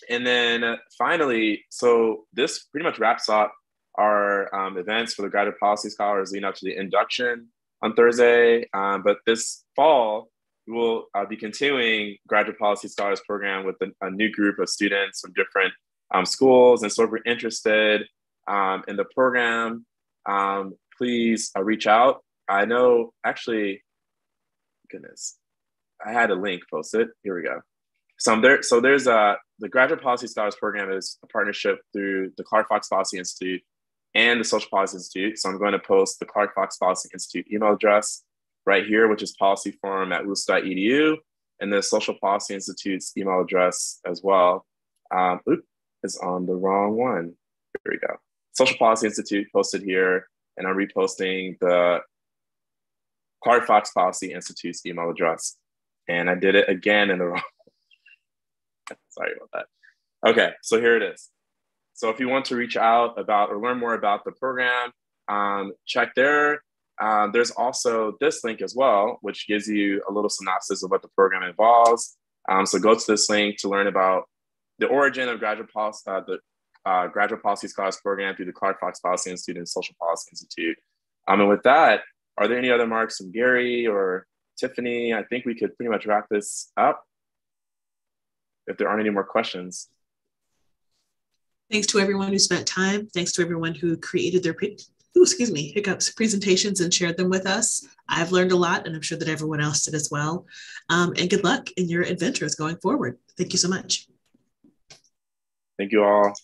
then finally, so this pretty much wraps up our events for the Graduate Policy Scholars leading up to the induction on Thursday. But this fall, we will be continuing Graduate Policy Scholars program with a new group of students from different schools. And so if you're interested in the program, please reach out. I know, actually, goodness, I had a link posted. Here we go. So there's the Graduate Policy Scholars program is a partnership through the Clark Fox Policy Institute and the Social Policy Institute. So I'm going to post the Clark Fox Policy Institute email address right here, which is policyforum@wusu.edu, and the Social Policy Institute's email address as well. Is on the wrong one. Here we go. Social Policy Institute posted here, and I'm reposting the Clark Fox Policy Institute's email address. And I did it again in the wrong. Sorry about that. Okay, so here it is. So if you want to reach out about or learn more about the program, check there. There's also this link as well, which gives you a little synopsis of what the program involves. So go to this link to learn about the origin of Graduate Policy Scholars program through the Clark Fox Policy Institute and Social Policy Institute. And with that, are there any other remarks from Gary or Tiffany? I think we could pretty much wrap this up if there aren't any more questions. Thanks to everyone who spent time. Thanks to everyone who created their presentations and shared them with us. I've learned a lot, and I'm sure that everyone else did as well. And good luck in your adventures going forward. Thank you so much. Thank you all.